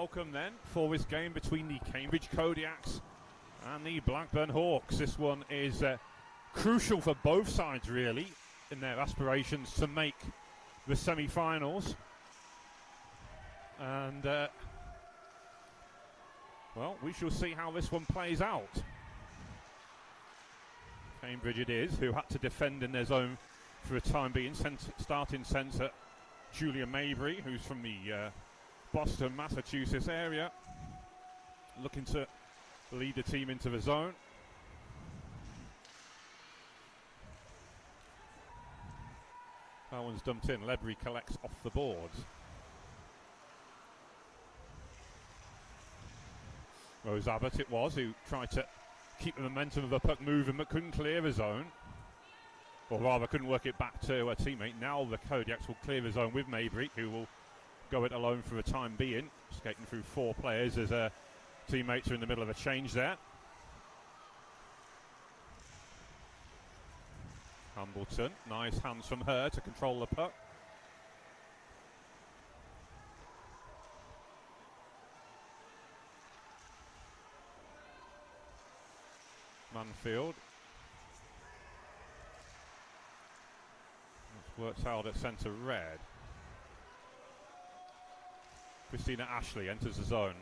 welcome then for this game between the Cambridge Kodiaks and the Blackburn Hawks. This one is crucial for both sides really in their aspirations to make the semi-finals. And well, we shall see how this one plays out. Cambridge it is, who had to defend in their zone for a time being. Starting centre Julia Mabry, who's from the Boston, Massachusetts area, looking to lead the team into the zone. That one's dumped in. Ledbury collects off the boards. Rose Abbott it was who tried to keep the momentum of the puck moving but couldn't clear the zone. Or rather couldn't work it back to a teammate. Now the Kodiaks will clear the zone with Mabry, who will go it alone for the time being. Skating through 4 players as teammates are in the middle of a change there. Hambleton, nice hands from her to control the puck. Manfield. That's worked out at centre red. Christina Ashley enters the zone.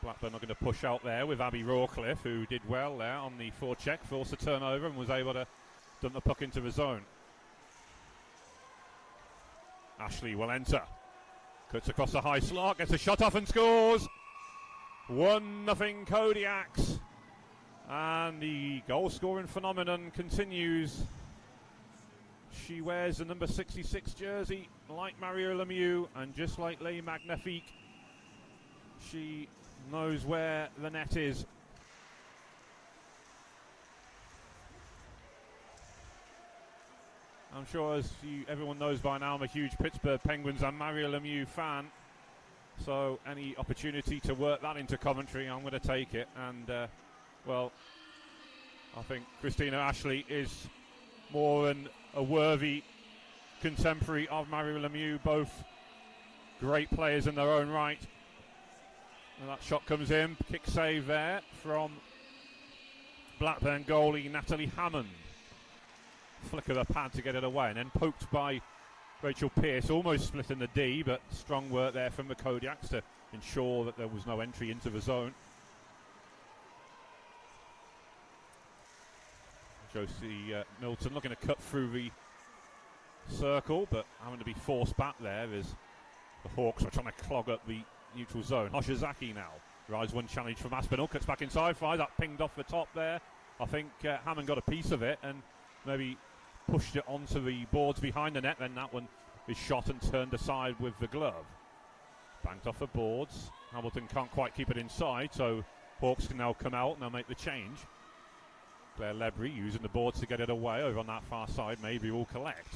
Blackburn are going to push out there with Abby Rawcliffe, who did well there on the forecheck, forced a turnover and was able to dump the puck into the zone. Ashley will enter. Cuts across the high slot, gets a shot off and scores! 1-0 Kodiaks. And the goal-scoring phenomenon continues. She wears the number 66 jersey, like Mario Lemieux, and just like Les Magnifiques, she knows where the net is. I'm sure, as everyone knows by now, I'm a huge Pittsburgh Penguins and Mario Lemieux fan. So any opportunity to work that into commentary, I'm going to take it. And, well, I think Christina Ashley is more than a worthy contemporary of Mario Lemieux, both great players in their own right. And that shot comes in, kick save there from Blackburn goalie Natalie Hammond. Flick of the pad to get it away, and then poked by Rachel Pearce, almost splitting the D, but strong work there from the Kodiaks to ensure that there was no entry into the zone. Josie Milton looking to cut through the circle, but having to be forced back there as the Hawks are trying to clog up the neutral zone. Hoshizaki now rides one challenge from Aspinall, cuts back inside, fires that pinged off the top there. I think Hammond got a piece of it and maybe pushed it onto the boards behind the net, then that one is shot and turned aside with the glove. Banked off the boards. Hamilton can't quite keep it inside, so Hawks can now come out and they'll make the change. Claire Lebry using the boards to get it away over on that far side. Maybe will collect.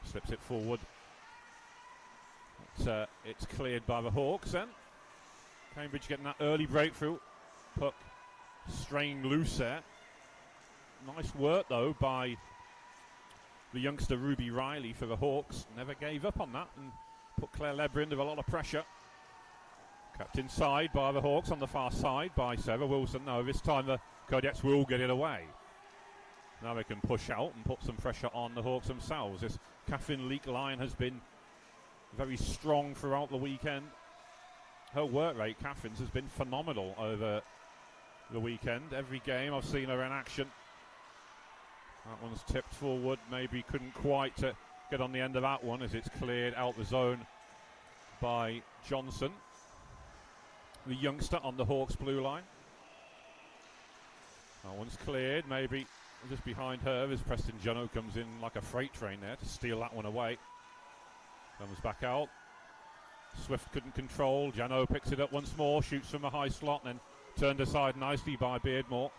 Slips it forward. It's cleared by the Hawks then. Cambridge getting that early breakthrough. Puck straying loose there. Nice work though by the youngster Ruby Riley for the Hawks. Never gave up on that and put Claire Lebry under a lot of pressure. Kept inside by the Hawks on the far side by Sarah Wilson. No, this time the Kodiaks will get it away. Now they can push out and put some pressure on the Hawks themselves. This Catherine Leek-Lyon has been very strong throughout the weekend. Her work rate, Catherine's, has been phenomenal over the weekend. Every game I've seen her in action. That one's tipped forward. Maybe couldn't quite get on the end of that one as it's cleared out the zone by Johnson, the youngster on the Hawks blue line. That one's cleared, maybe just behind her as Preston Juno comes in like a freight train there to steal that one away. Comes back out. Swift couldn't control. Jano picks it up once more, shoots from a high slot, and then turned aside nicely by Beardmore.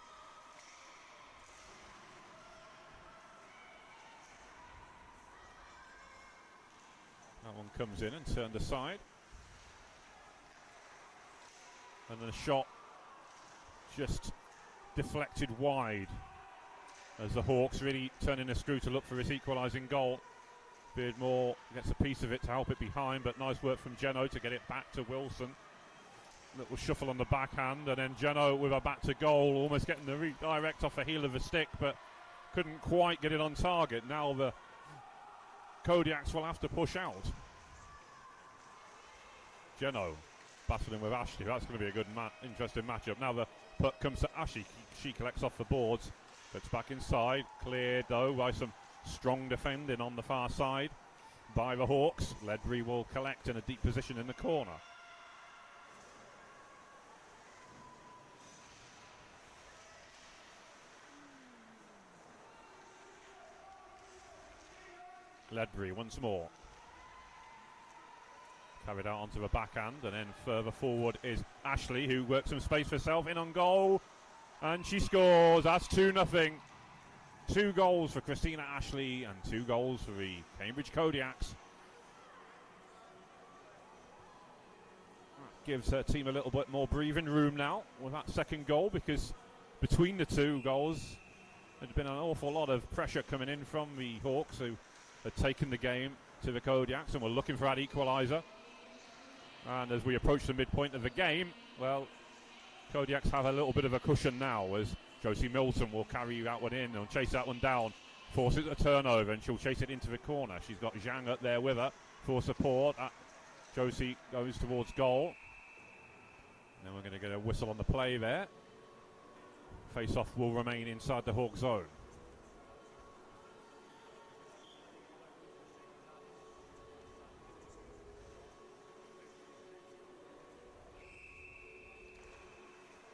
That one comes in and turned aside. And then a shot just deflected wide as the Hawks really turning a screw to look for his equalising goal. Beardmore gets a piece of it to help it behind, but nice work from Geno to get it back to Wilson. Little shuffle on the backhand, and then Geno with a back to goal, almost getting the redirect off the heel of the stick, but couldn't quite get it on target. Now the Kodiaks will have to push out. Geno battling with Ashley. That's going to be a good, interesting matchup. Now the puck comes to Ashley. She collects off the boards, gets back inside. Cleared though by some strong defending on the far side by the Hawks. Ledbury will collect in a deep position in the corner. Ledbury once more. Carried out onto the backhand, and then further forward is Ashley, who works some space for herself, in on goal, and she scores. That's 2-0. 2 goals for Christina Ashley and 2 goals for the Cambridge Kodiaks. That gives her team a little bit more breathing room now with that second goal, because between the 2 goals there's been an awful lot of pressure coming in from the Hawks, who had taken the game to the Kodiaks and were looking for that equaliser. And as we approach the midpoint of the game, well, Kodiaks have a little bit of a cushion now, as Josie Milton will carry that one in and chase that one down, forces a turnover, and she'll chase it into the corner. She's got Zhang up there with her for support. Josie goes towards goal. And then we're going to get a whistle on the play there. Face-off will remain inside the Hawk zone.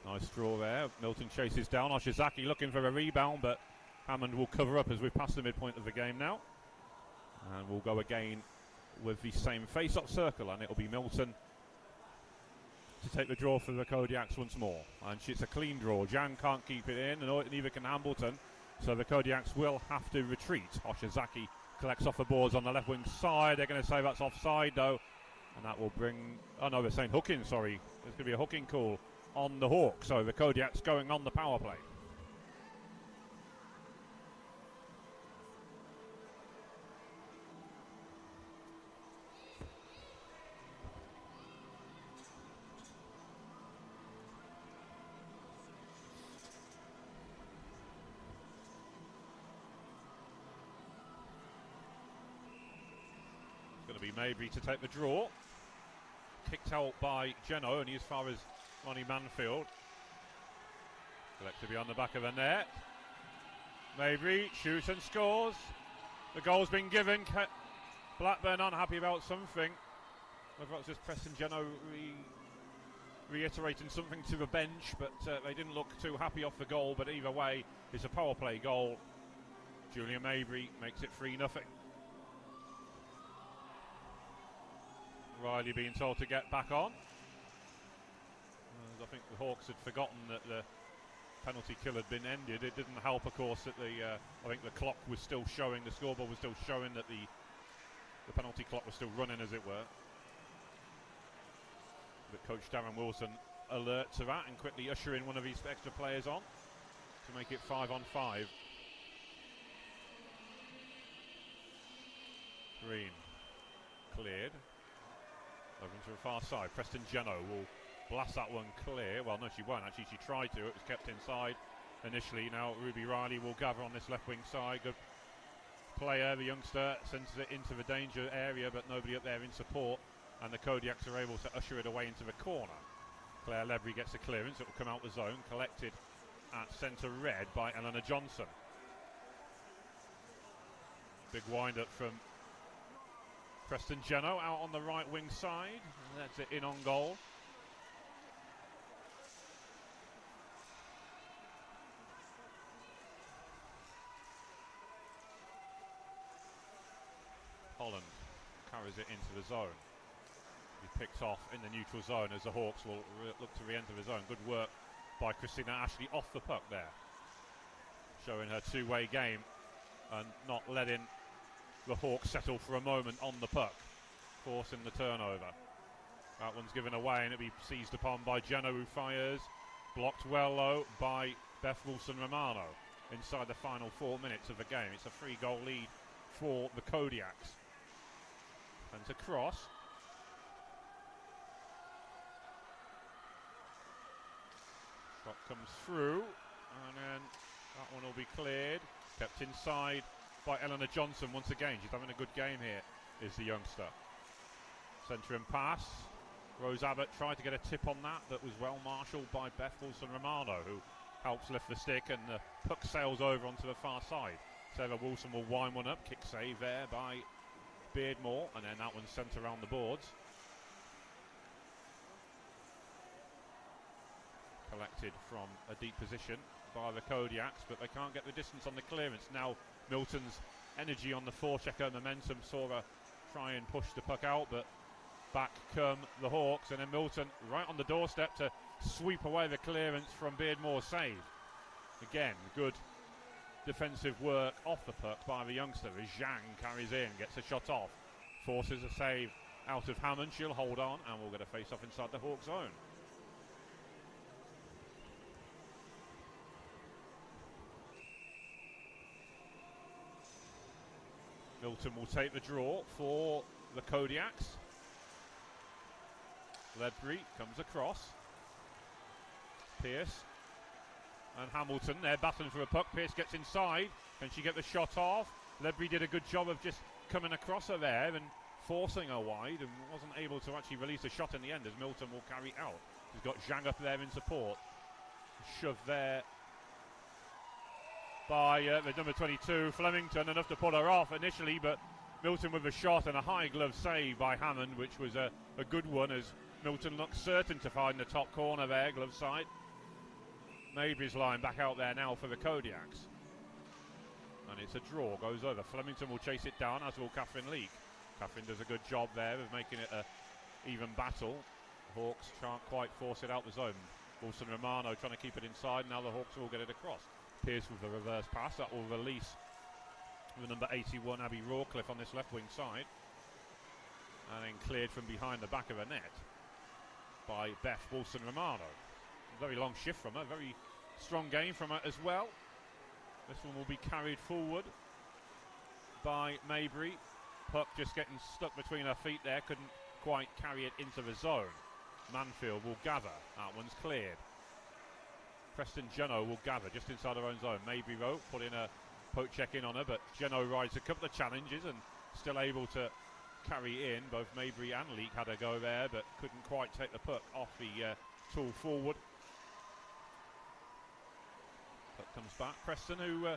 Nice draw there. Milton chases down. Oshizaki looking for a rebound, but Hammond will cover up as we've passed the midpoint of the game now. And we'll go again with the same face-up circle, and it'll be Milton to take the draw for the Kodiaks once more. And it's a clean draw. Jan can't keep it in, and neither can Hambleton. So the Kodiaks will have to retreat. Oshizaki collects off the boards on the left wing side. They're going to say that's offside, though. And that will bring... Oh, no, they're saying hooking, sorry. There's going to be a hooking call on the Hawks, so the Kodiaks going on the power play. It's going to be Mabry to take the draw. Kicked out by Geno, only as far as Ronnie Manfield. Collected beyond the back of the net. Mabry shoots and scores. The goal's been given. Blackburn unhappy about something. Whether it was just Preston Geno reiterating something to the bench, but they didn't look too happy off the goal. But either way, it's a power play goal. Julia Mabry makes it 3-0. Riley being told to get back on. I think the Hawks had forgotten that the penalty kill had been ended. It didn't help, of course, that I think the clock was still showing, the scoreboard was still showing that the penalty clock was still running, as it were. But Coach Darren Wilson alert to that and quickly usher in one of his extra players on to make it 5-on-5. Green cleared. Over to the far side. Preston Geno will blast that one clear. Well, no, she won't actually. She tried to. It was kept inside initially. Now Ruby Riley will gather on this left wing side. Good player, the youngster, sends it into the danger area, but nobody up there in support. And the Kodiaks are able to usher it away into the corner. Claire Ledbury gets a clearance. It will come out the zone. Collected at centre red by Eleanor Johnson. Big wind up from Preston Geno out on the right wing side. And that's it in on goal. Holland carries it into the zone. He picks off in the neutral zone as the Hawks will look to re-enter the zone. Good work by Christina Ashley off the puck there. Showing her two-way game and not letting the Hawks settle for a moment on the puck, forcing the turnover. That one's given away and it'll be seized upon by Geno, who fires. Blocked well though by Beth Wilson-Romano inside the final 4 minutes of the game. It's a 3-goal lead for the Kodiaks. Sends a cross. Shot comes through, and then that one will be cleared. Kept inside by Eleanor Johnson once again. She's having a good game here, is the youngster. Centre and pass. Rose Abbott tried to get a tip on that was well marshalled by Beth Wilson-Romano, who helps lift the stick, and the puck sails over onto the far side. Sarah Wilson will wind one up. Kick save there by Beardmore, and then that one's sent around the boards. Collected from a deep position by the Kodiaks, but they can't get the distance on the clearance. Now Milton's energy on the forechecker momentum saw her try and push the puck out, but back come the Hawks, and then Milton right on the doorstep to sweep away the clearance from Beardmore's save. Again, good defensive work off the puck by the youngster as Zhang carries in, gets a shot off, forces a save out of Hammond. She'll hold on, and we'll get a face off inside the Hawk zone. Milton will take the draw for the Kodiaks. Ledbury comes across. Pearce and Hamilton, they're battling for a puck. Pearce gets inside. Can she get the shot off? Ledbury did a good job of just coming across her there and forcing her wide, and wasn't able to actually release a shot in the end, as Milton will carry out. He's got Zhang up there in support. Shove there by the number 22, Flemington, enough to pull her off initially, but Milton with a shot and a high glove save by Hammond, which was a good one, as Milton looks certain to find the top corner there, glove side. Mabry's line back out there now for the Kodiaks. And it's a draw, goes over. Flemington will chase it down, as will Catherine Leake. Catherine does a good job there of making it a even battle. Hawks can't quite force it out the zone. Wilson-Romano trying to keep it inside, now the Hawks will get it across. Pearce with the reverse pass, that will release the number 81, Abby Rawcliffe, on this left wing side. And then cleared from behind the back of the net by Beth Wilson-Romano. Very long shift from her, very strong game from her as well. This one will be carried forward by Mabry. Puck just getting stuck between her feet there, couldn't quite carry it into the zone. Manfield will gather, that one's cleared. Preston Jeno will gather just inside her own zone. Mabry though put in a poke check in on her, but Jeno rides a couple of challenges and still able to carry in. Both Mabry and Leake had a go there, but couldn't quite take the puck off the tool forward. Puck comes back. Preston, who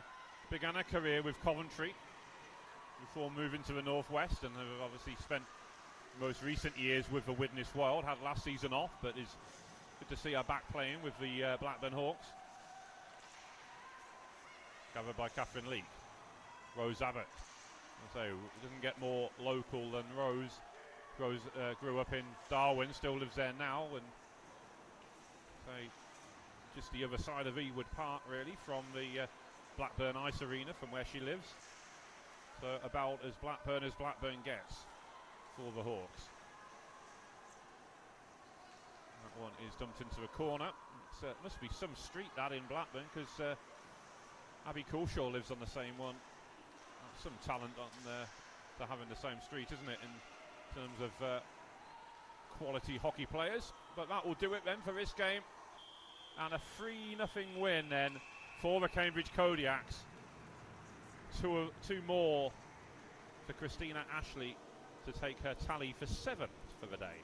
began her career with Coventry before moving to the Northwest, and have obviously spent most recent years with the Widnes Wild. Had last season off, but is good to see her back playing with the Blackburn Hawks. Covered by Catherine Leake. Rose Abbott. So it doesn't get more local than Rose. Rose grew up in Darwin, still lives there now, and say just the other side of Ewood Park, really, from the Blackburn Ice Arena, from where she lives. So about as Blackburn gets for the Hawks. That one is dumped into a corner. It must be some street that in Blackburn, because Abby Coulshaw lives on the same one. That's some talent on to having the same street, isn't it, in terms of quality hockey players. But that will do it then for this game. And a 3-0 win then for the Cambridge Kodiaks. Two more for Christina Ashley to take her tally for 7th for the day.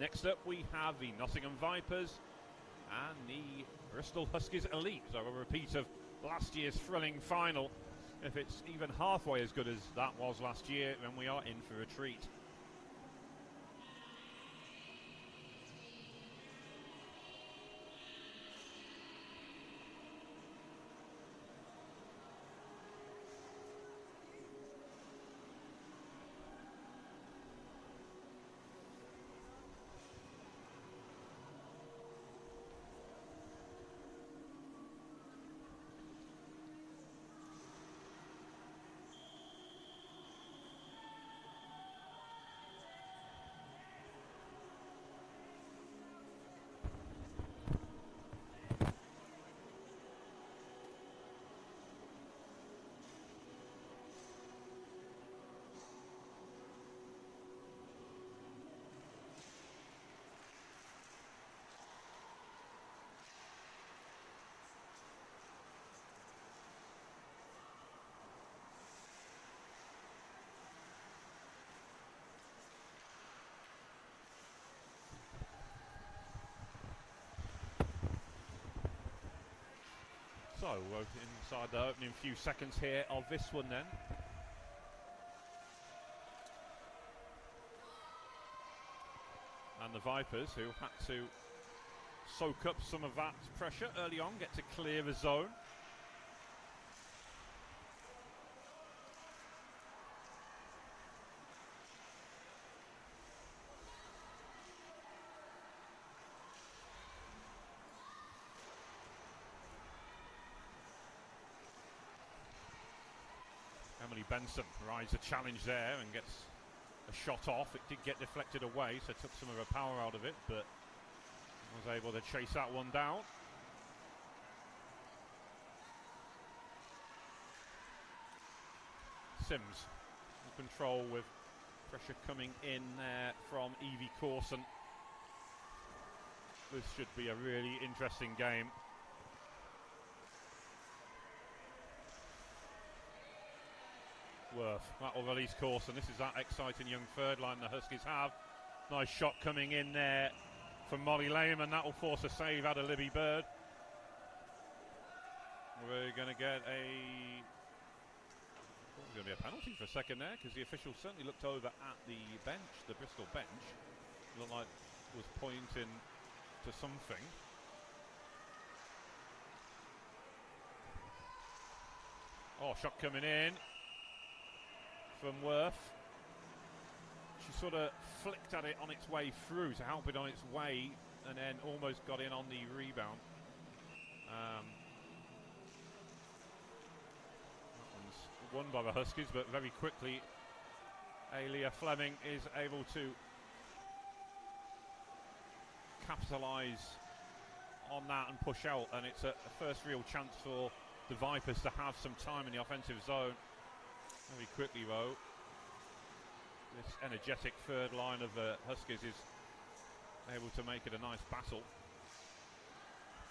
Next up we have the Nottingham Vipers and the Bristol Huskies Elite. So a repeat of last year's thrilling final. If it's even halfway as good as that was last year, then we are in for a treat. So we're inside the opening few seconds here of this one then. And the Vipers, who had to soak up some of that pressure early on, get to clear the zone. Emily Benson rides a challenge there and gets a shot off. It did get deflected away, so took some of her power out of it, but was able to chase that one down. Sims in control with pressure coming in there from Evie Corson. This should be a really interesting game. Worth, that will release Corson. This is that exciting young third line the Huskies have. Nice shot coming in there from Molly Lehman. That will force a save out of Libby Bird. We're going to get going to be a penalty for a second there, because the official certainly looked over at the bench, the Bristol bench. Looked like was pointing to something. Oh, shot coming in from Worth. She sort of flicked at it on its way through to help it on its way, and then almost got in on the rebound. That one's won by the Huskies, but very quickly Alia Fleming is able to capitalise on that and push out, and it's a first real chance for the Vipers to have some time in the offensive zone. Very quickly though, this energetic third line of the Huskies is able to make it a nice battle.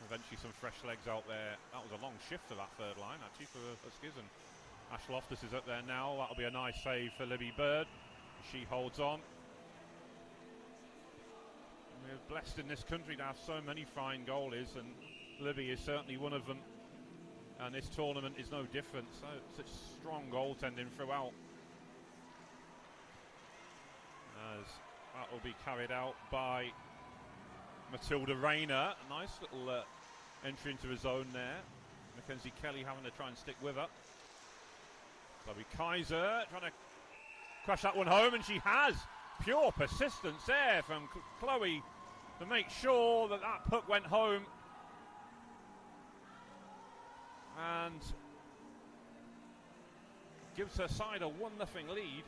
Eventually some fresh legs out there. That was a long shift for that third line actually for the Huskies, and Ash Loftus is up there now. That'll be a nice save for Libby Bird. She holds on. We're blessed in this country to have so many fine goalies, and Libby is certainly one of them. And this tournament is no different. So such strong goaltending throughout. As that will be carried out by Matilda Rayner. A nice little entry into the zone there. Mackenzie Kelly having to try and stick with her. Chloe Kaiser trying to crash that one home, and she has. Pure persistence there from Chloe to make sure that that puck went home. And gives her side a 1-0 lead.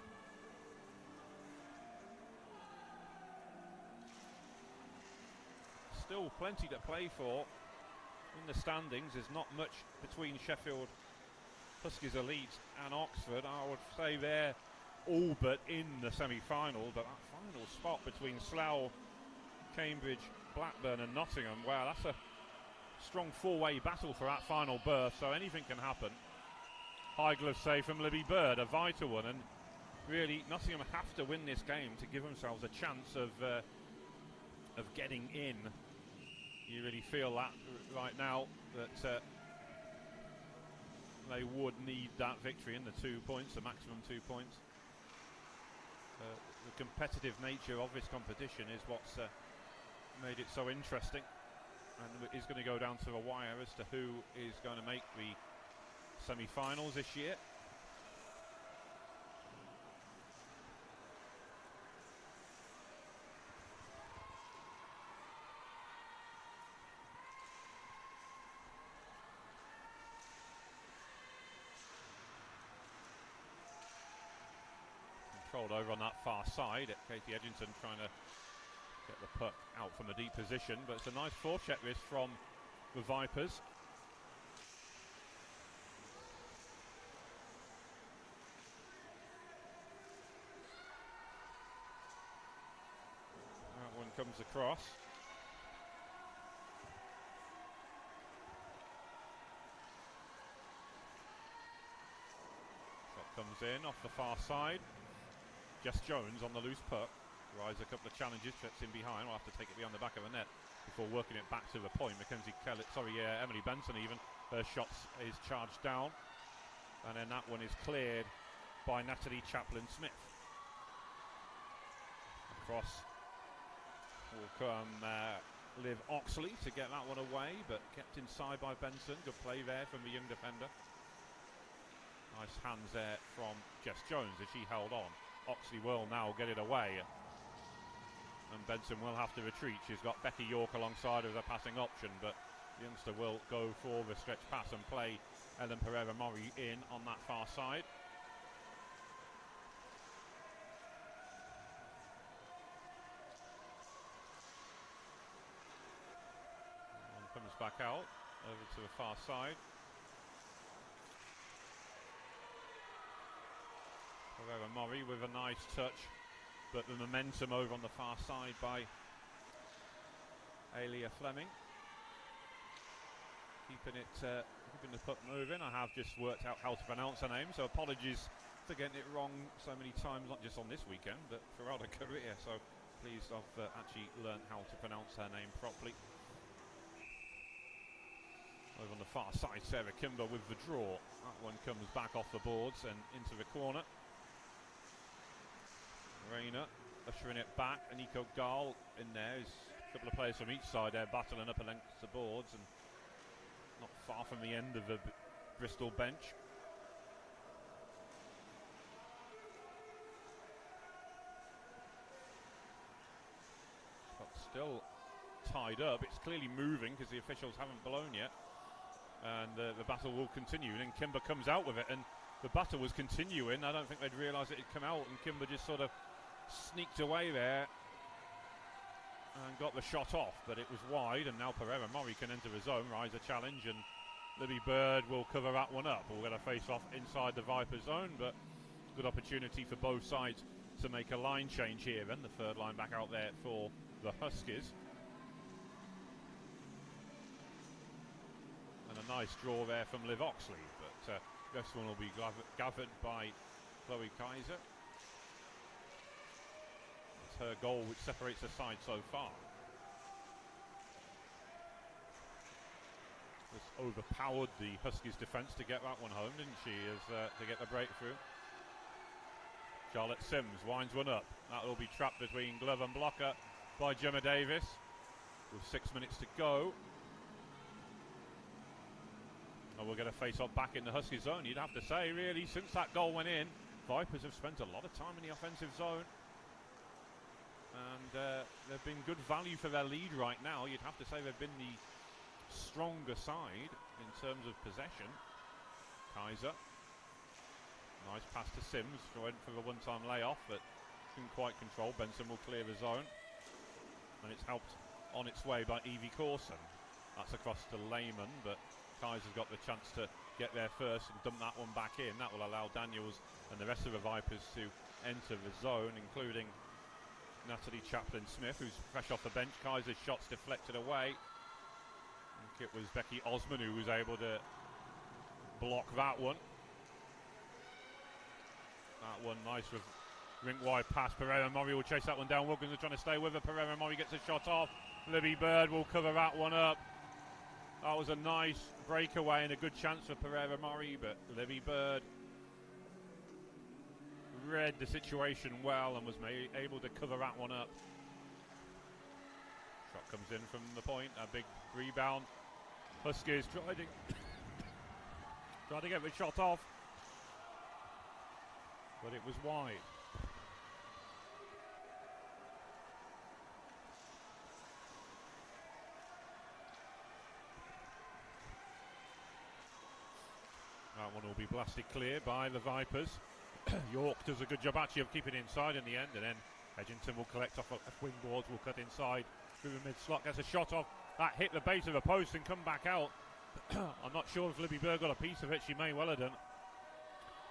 Still plenty to play for in the standings. There's not much between Sheffield Huskies Elite and Oxford. I would say they're all but in the semi-final, but that final spot between Slough, Cambridge, Blackburn and Nottingham, wow, that's a strong four-way battle for that final berth, so anything can happen. High glove save from Libby Bird, a vital one, and really Nottingham have to win this game to give themselves a chance of getting in. You really feel that right now, that they would need that victory in the 2 points, the maximum 2 points. The competitive nature of this competition is what's made it so interesting, and is going to go down to the wire as to who is going to make the semi-finals this year. Controlled over on that far side at Katie Edgington, trying to get the puck out from a deep position, but it's a nice forecheck this from the Vipers. That one comes across. Shot comes in off the far side. Jess Jones on the loose puck. Rise a couple of challenges, trips in behind. We'll have to take it beyond the back of the net before working it back to the point. Mackenzie Kelly, Emily Benson even Her shot is charged down, and then that one is cleared by Natalie Chaplin-Smith. Across will come Liv Oxley to get that one away, but kept inside by Benson. Good play there from the young defender. Nice hands there from Jess Jones as she held on. Oxley will now get it away, and Benson will have to retreat. She's got Becky York alongside as a passing option, but the youngster will go for the stretch pass and play Ellen Pereira-Mori in on that far side. And comes back out over to the far side. Pereira-Mori with a nice touch, but the momentum over on the far side by Alia Fleming. Keeping the puck moving. I have just worked out how to pronounce her name, so apologies for getting it wrong so many times, not just on this weekend, but throughout her career. So please, I've actually learned how to pronounce her name properly. Over on the far side, Sarah Kimber with the draw. That one comes back off the boards and into the corner. Rayner ushering it back. Aniko Gall in there. There's a couple of players from each side there battling up against the boards, and not far from the end of the Bristol bench. But still tied up. It's clearly moving because the officials haven't blown yet, and the battle will continue. And then Kimber comes out with it, and the battle was continuing. I don't think they'd realised it had come out, and Kimber just sort of sneaked away there and got the shot off, but it was wide, and now Pereira-Mori can enter his zone, rise a challenge, and Libby Bird will cover that one up. We'll get a face off inside the Viper zone, but good opportunity for both sides to make a line change here. Then the third line back out there for the Huskies. And a nice draw there from Liv Oxley, but this one will be gathered by Chloe Kaiser. It's her goal which separates the side so far. Just overpowered the Huskies defence to get that one home, didn't she, to get the breakthrough. Charlotte Sims winds one up. That will be trapped between glove and blocker by Gemma Davis with 6 minutes to go. And we'll get a face-off back in the Husky zone. You'd have to say, really, since that goal went in, Vipers have spent a lot of time in the offensive zone. And they've been good value for their lead right now. You'd have to say they've been the stronger side in terms of possession. Kaiser. Nice pass to Sims. Went for the one-time layoff, but couldn't quite control. Benson will clear the zone. And it's helped on its way by Evie Corson. That's across to Lehman, but Kaiser's got the chance to get there first and dump that one back in. That will allow Daniels and the rest of the Vipers to enter the zone, including Natalie Chaplin-Smith, who's fresh off the bench. Kaiser's shot's deflected away. I think it was Becky Osman who was able to block that one. That one nice with rink-wide pass. Pereira-Mori will chase that one down. Wilkins are trying to stay with her. Pereira-Mori gets a shot off. Libby Bird will cover that one up. That was a nice breakaway and a good chance for Pereira-Mori, but Libby Bird read the situation well and was able to cover that one up. Shot comes in from the point, a big rebound. Huskies trying to get the shot off, but it was wide. That one will be blasted clear by the Vipers. York does a good job actually of keeping inside in the end, and then Edgington will collect off wing boards, will cut inside through the mid-slot, gets a shot off. That hit the base of the post and come back out. I'm not sure if Libby Bird got a piece of it. She may well have done.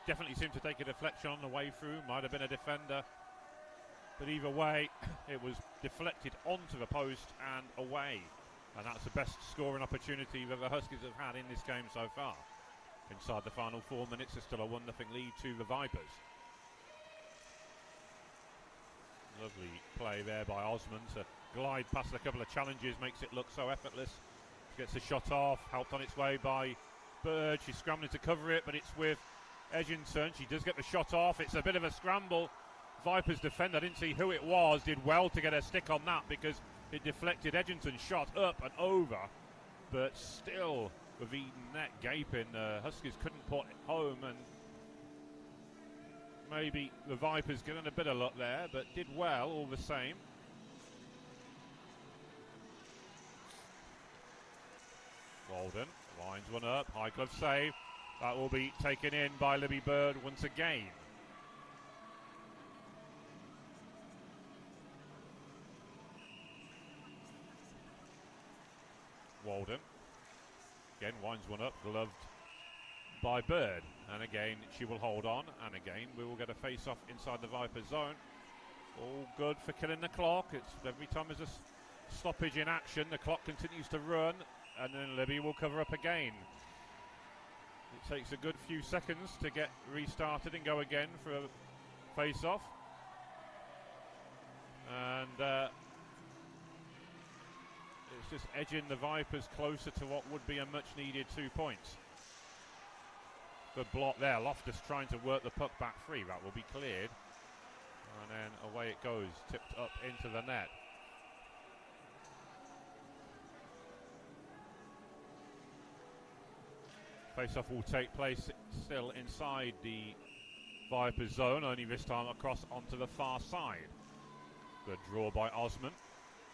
Definitely seemed to take a deflection on the way through. Might have been a defender. But either way, it was deflected onto the post and away. And that's the best scoring opportunity that the Huskies have had in this game so far. Inside the final 4 minutes, there's still a 1-0 lead to the Vipers. Lovely play there by Osman to glide past a couple of challenges, makes it look so effortless. Gets the shot off, helped on its way by Bird. She's scrambling to cover it, but it's with Edginson. She does get the shot off. It's a bit of a scramble. Vipers defender, I didn't see who it was, did well to get a stick on that because it deflected Edginson's shot up and over. But still, with the net gaping, Huskies couldn't put it home, and maybe the Vipers getting a bit of luck there, but did well all the same. Walden lines one up, high glove save. That will be taken in by Libby Bird once again. Walden again winds one up, gloved by Bird, and again she will hold on, and again we will get a face off inside the Vipers zone. All good for killing the clock. It's every time there's a stoppage in action, the clock continues to run, and then Libby will cover up again. It takes a good few seconds to get restarted and go again for a face off, and it's just edging the Vipers closer to what would be a much needed 2 points. Good block there. Loftus trying to work the puck back free. That will be cleared. And then away it goes. Tipped up into the net. Face-off will take place still inside the Vipers zone, only this time across onto the far side. Good draw by Osman.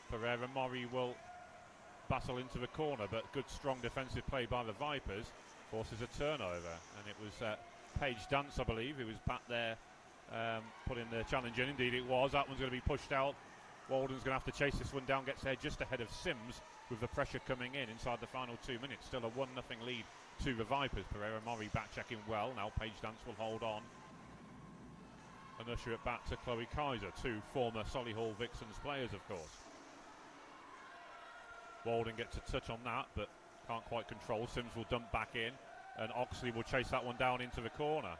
Pereira Mori will battle into the corner, but good strong defensive play by the Vipers forces a turnover, and it was Paige Dance, I believe, who was back there putting the challenge in. Indeed it was. That one's going to be pushed out. Walden's going to have to chase this one down, gets there just ahead of Sims with the pressure coming in inside the final 2 minutes. Still a 1-0 lead to the Vipers. Pereira Mori back checking well. Now Paige Dance will hold on and usher it back to Chloe Kaiser, two former Solihull Vixens players, of course. Walden gets a touch on that, but can't quite control. Sims will dump back in, and Oxley will chase that one down into the corner.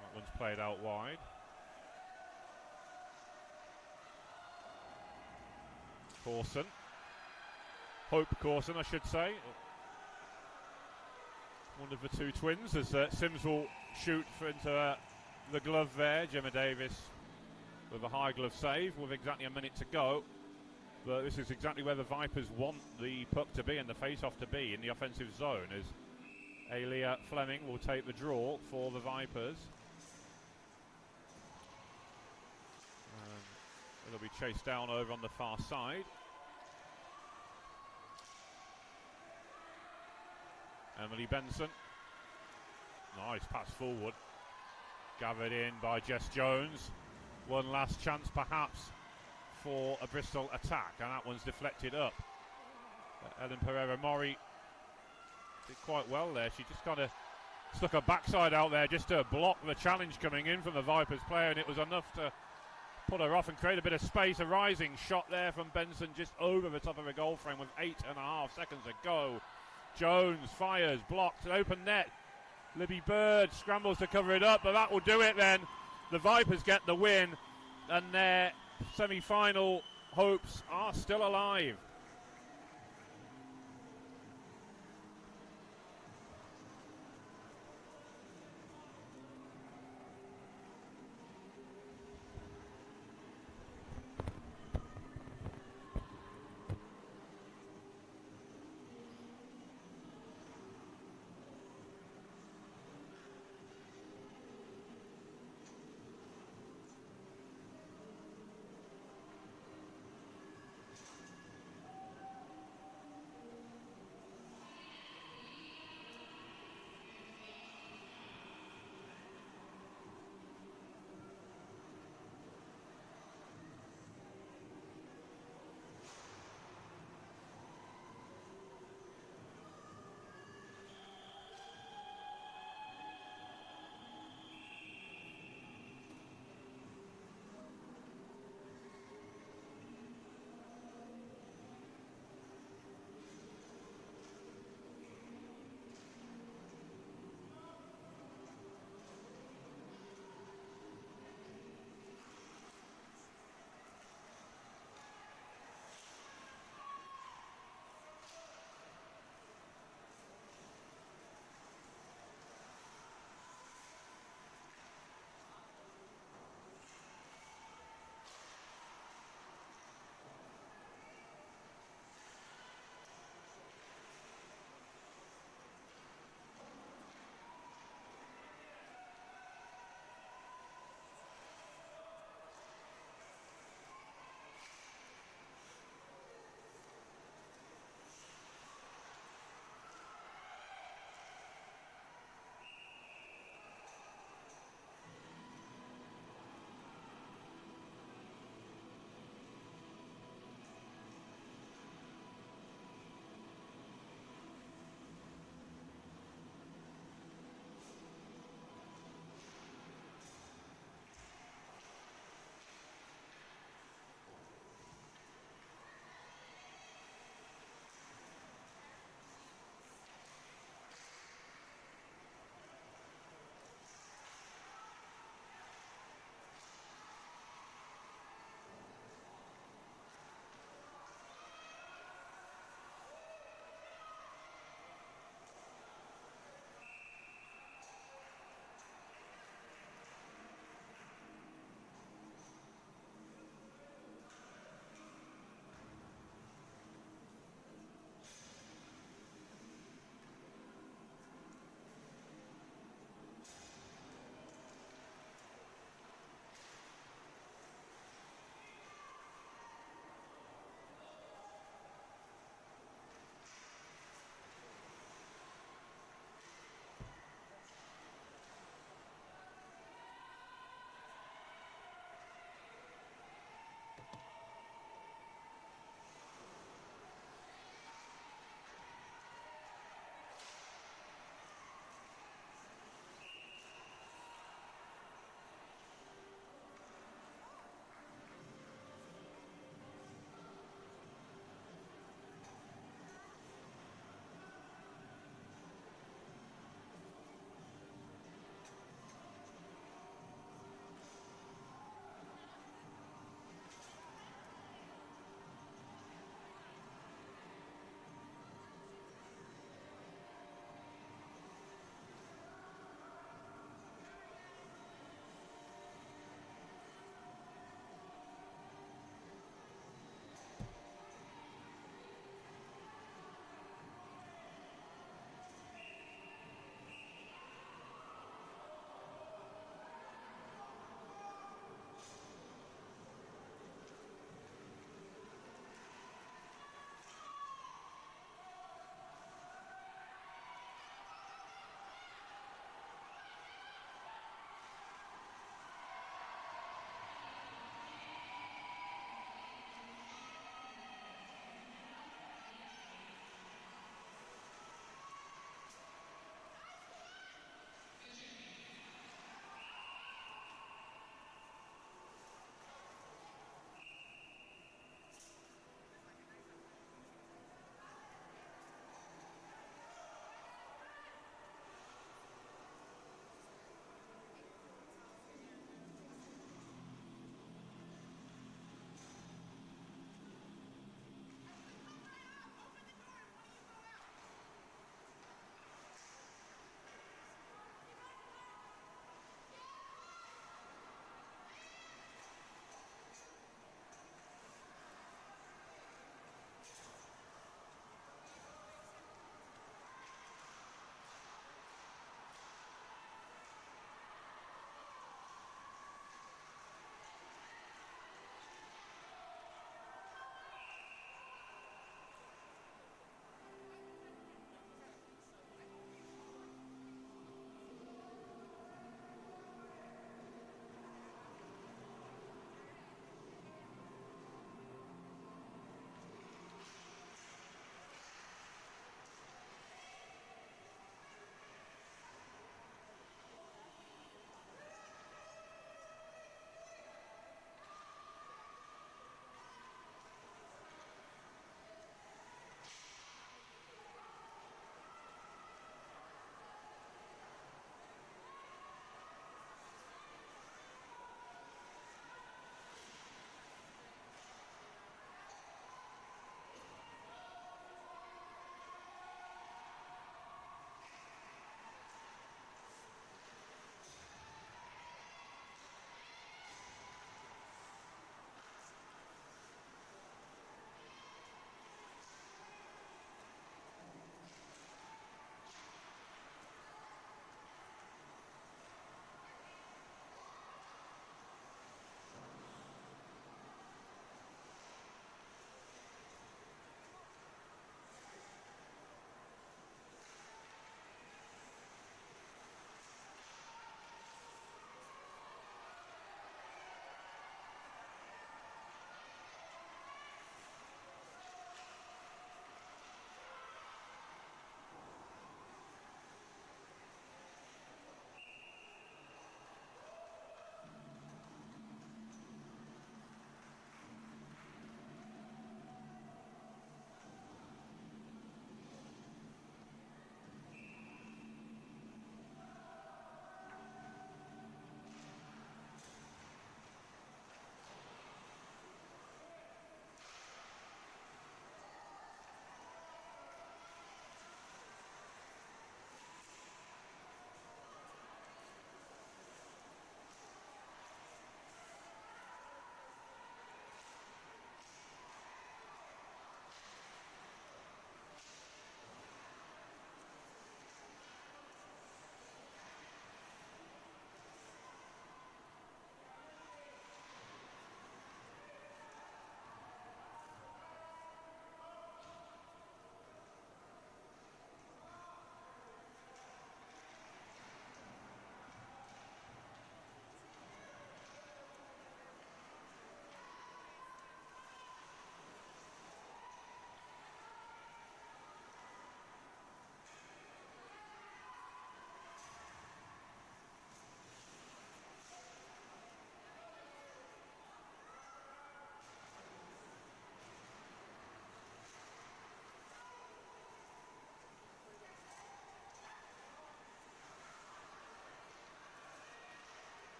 That one's played out wide. Corson. Hope Corson, I should say. One of the two twins, as Sims will shoot into the glove there. Gemma Davis with a high glove save with exactly a minute to go. But this is exactly where the Vipers want the puck to be and the face-off to be, in the offensive zone, as Alia Fleming will take the draw for the Vipers. It'll be chased down over on the far side. Emily Benson. Nice pass forward. Gathered in by Jess Jones. One last chance perhaps for a Bristol attack, and that one's deflected up. Ellen Pereira Mori did quite well there. She just kind of stuck her backside out there just to block the challenge coming in from the Vipers player, and it was enough to put her off and create a bit of space. A rising shot there from Benson just over the top of the goal frame with 8.5 seconds to go. Jones fires, blocked, an open net. Libby Bird scrambles to cover it up, but that will do it then. The Vipers get the win, and their semi-final hopes are still alive.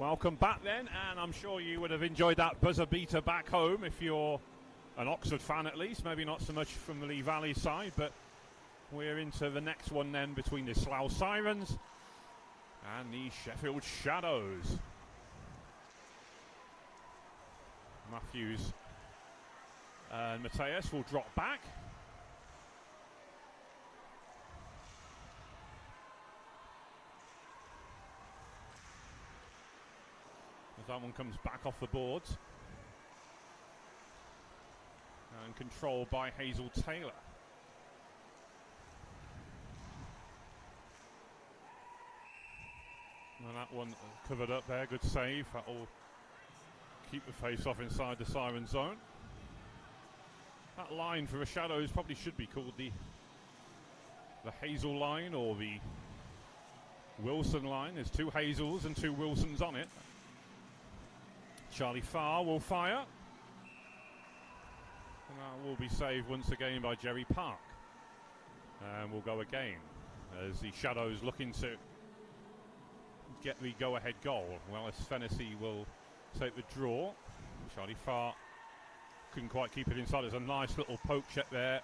Welcome back then, and I'm sure you would have enjoyed that buzzer beater back home if you're an Oxford fan at least, maybe not so much from the Lee Valley side, but we're into the next one then between the Slough Sirens and the Sheffield Shadows. Matthews and Mateus will drop back. As that one comes back off the boards. And controlled by Hazel Taylor. And that one covered up there, good save. That will keep the face off inside the Siren zone. That line for the Shadows probably should be called the Hazel line or the Wilson line. There's 2 Hazels and 2 Wilsons on it. Charlie Farr will fire. And that will be saved once again by Jerry Park. And we'll go again as the Shadows looking to get the go-ahead goal. Well, as Fennessy will take the draw. Charlie Farr couldn't quite keep it inside. There's a nice little poke check there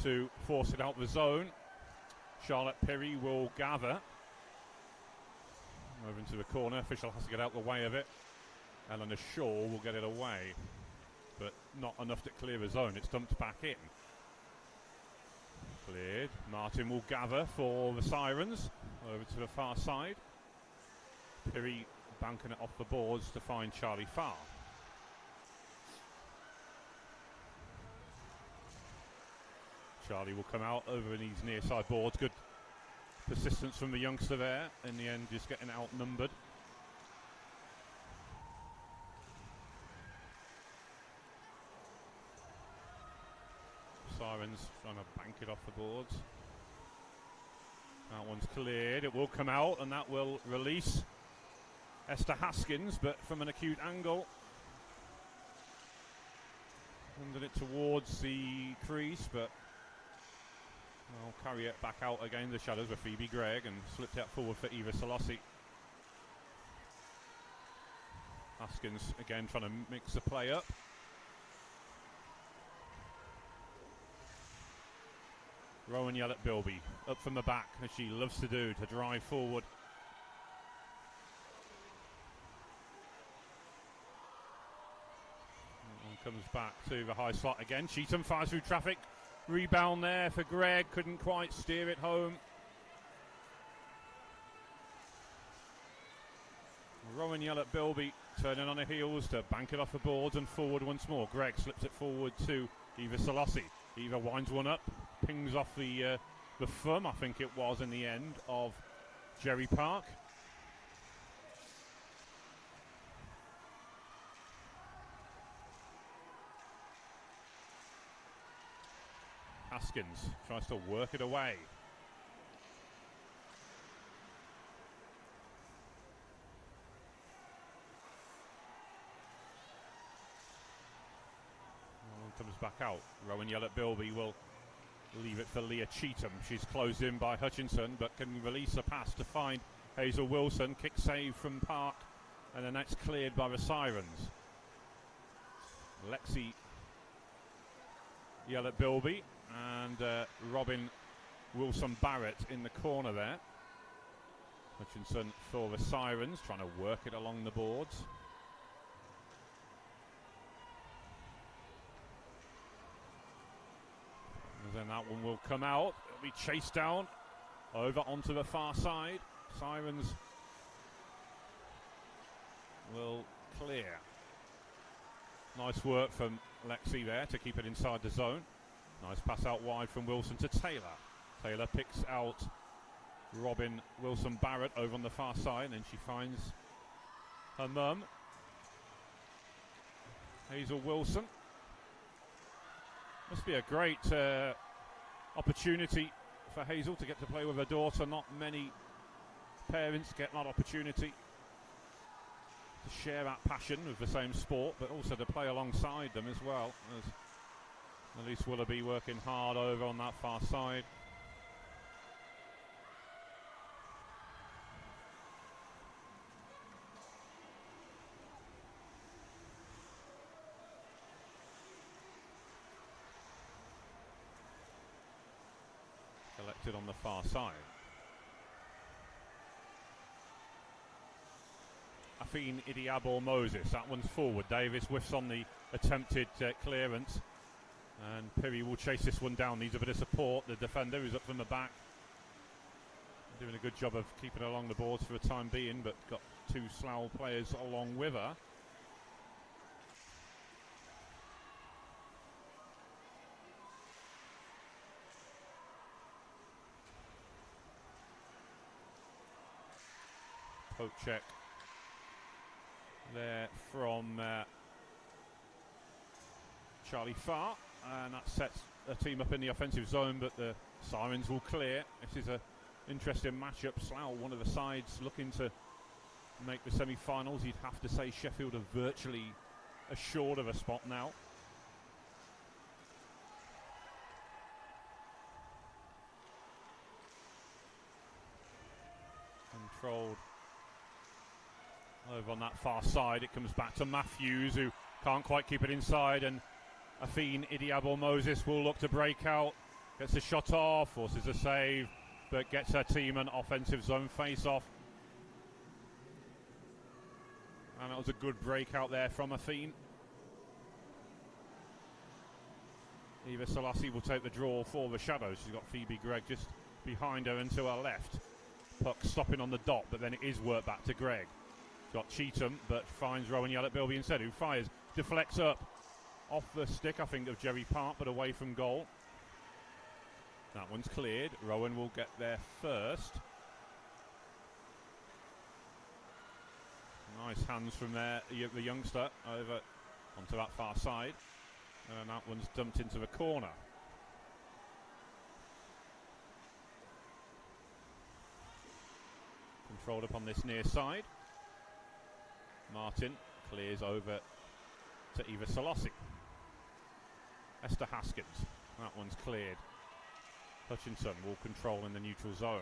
to force it out the zone. Charlotte Pirrie will gather. Over into the corner. Official has to get out the way of it. Eleanor Shaw will get it away. But not enough to clear the zone. It's dumped back in. Cleared. Martin will gather for the Sirens. Over to the far side. Pirrie banking it off the boards to find Charlie Farr. Charlie will come out over these near side boards. Good persistence from the youngster there. In the end, just getting outnumbered. Sirens trying to bank it off the boards. That one's cleared. It will come out and that will release Esther Haskins, but from an acute angle. Handed it towards the crease, but I'll carry it back out again. The Shadows with Phoebe Gregg and slipped it forward for Eva Solossi. Haskins again trying to mix the play up. Rowan Yellett-Bilby up from the back, as she loves to do, to drive forward. And comes back to the high slot again. Cheetham fires through traffic. Rebound there for Gregg. Couldn't quite steer it home. Rowan Yellett-Bilby turning on her heels to bank it off the boards and forward once more. Gregg slips it forward to Eva Solossi. Eva winds one up. Pings off the thumb, I think it was in the end, of Jerry Park. Haskins tries to work it away. Comes back out. Rowan Yellett-Bilby will leave it for Leah Cheetham. She's closed in by Hutchinson, but can release a pass to find Hazel Wilson. Kick save from Park, and then that's cleared by the Sirens. Lexi Yellett-Bilby and Robin Wilson-Barrett in the corner there. Hutchinson for the Sirens, trying to work it along the boards. And then that one will come out. It'll be chased down over onto the far side. Sirens will clear. Nice work from Lexi there to keep it inside the zone. Nice pass out wide from Wilson to Taylor. Taylor picks out Robin Wilson-Barrett over on the far side, and she finds her mum, Hazel Wilson. Must be a great opportunity for Hazel to get to play with her daughter. Not many parents get that opportunity to share that passion with the same sport, but also to play alongside them as well. As Elise Willoughby working hard over on that far side. collected on the far side. Afin Idiabo Moses, that one's forward. Davis whiffs on the attempted clearance, and Piri will chase this one down. Needs a bit of support. The defender who's up from the back, doing a good job of keeping along the boards for the time being, but got two Slough players along with her. Poke check there from Charlie Farr, and that sets a team up in the offensive zone, but the Sirens will clear. This is a interesting matchup. Slough, one of the sides looking to make the semi-finals. You'd have to say Sheffield are virtually assured of a spot now. Controlled over on that far side. It comes back to Matthews, who can't quite keep it inside, and Afin Idiabo Moses will look to break out. Gets a shot off, forces a save, but gets her team an offensive zone face-off. And that was a good breakout there from Afin. Eva Selassie will take the draw for the Shadows. She's got Phoebe Gregg just behind her and to her left. Puck stopping on the dot, but then it is worked back to Gregg. Got Cheatham, but finds Rowan Yallett-Bilby instead, who fires, deflects up off the stick, I think, of Jerry Park, but away from goal. That one's cleared. Rowan will get there first. Nice hands from there, the youngster, over onto that far side. And that one's dumped into the corner. Controlled up on this near side. Martin clears over to Eva Selassie. Esther Haskins, that one's cleared. Hutchinson will control in the neutral zone.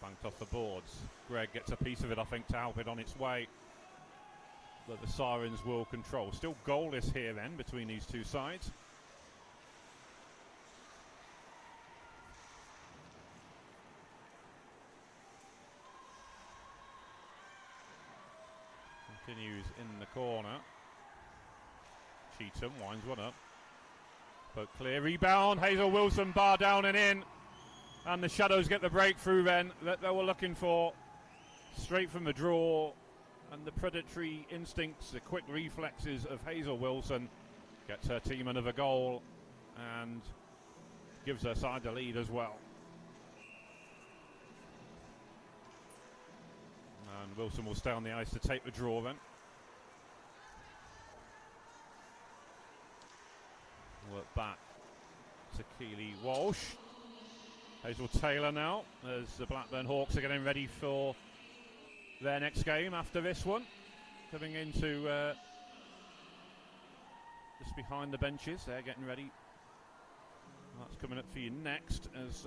Banked off the boards. Gregg gets a piece of it, I think, to help it on its way. But the Sirens will control. Still goalless here then between these two sides. Continues in the corner. Cheatham winds one up. But clear rebound. Hazel Wilson bar down and in. And the Shadows get the breakthrough then that they were looking for. Straight from the draw. And the predatory instincts, the quick reflexes of Hazel Wilson gets her team another goal and gives her side the lead as well. And Wilson will stay on the ice to take the draw then. Work back to Keely Walsh. Hazel Taylor now, as the Blackburn Hawks are getting ready for their next game after this one. Coming into just behind the benches, they're getting ready. That's coming up for you next, as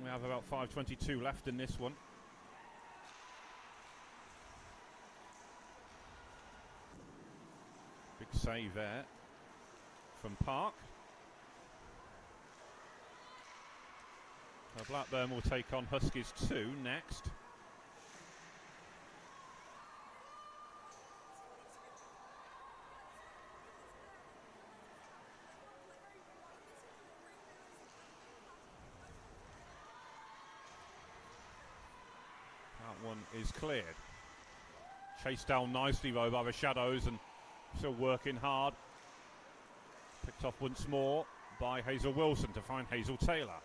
we have about 5:22 left in this one. Big save there from Park. So Blackburn will take on Huskies 2 next. That one is cleared. Chased down nicely though by the Shadows and still working hard. Picked off once more by Hazel Wilson to find Hazel Taylor.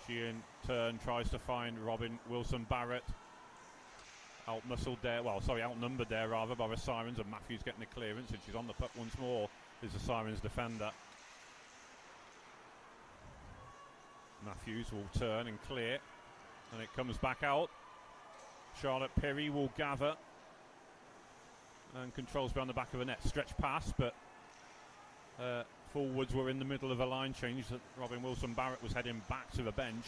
She in turn tries to find Robin Wilson-Barrett. Outnumbered there rather by the Sirens, and Matthews getting the clearance, and she's on the puck once more. Is the Sirens defender. Matthews will turn and clear, and it comes back out. Charlotte Perry will gather and controls behind the back of the net. Stretch pass, but forwards were in the middle of a line change that Robin Wilson-Barrett was heading back to the bench.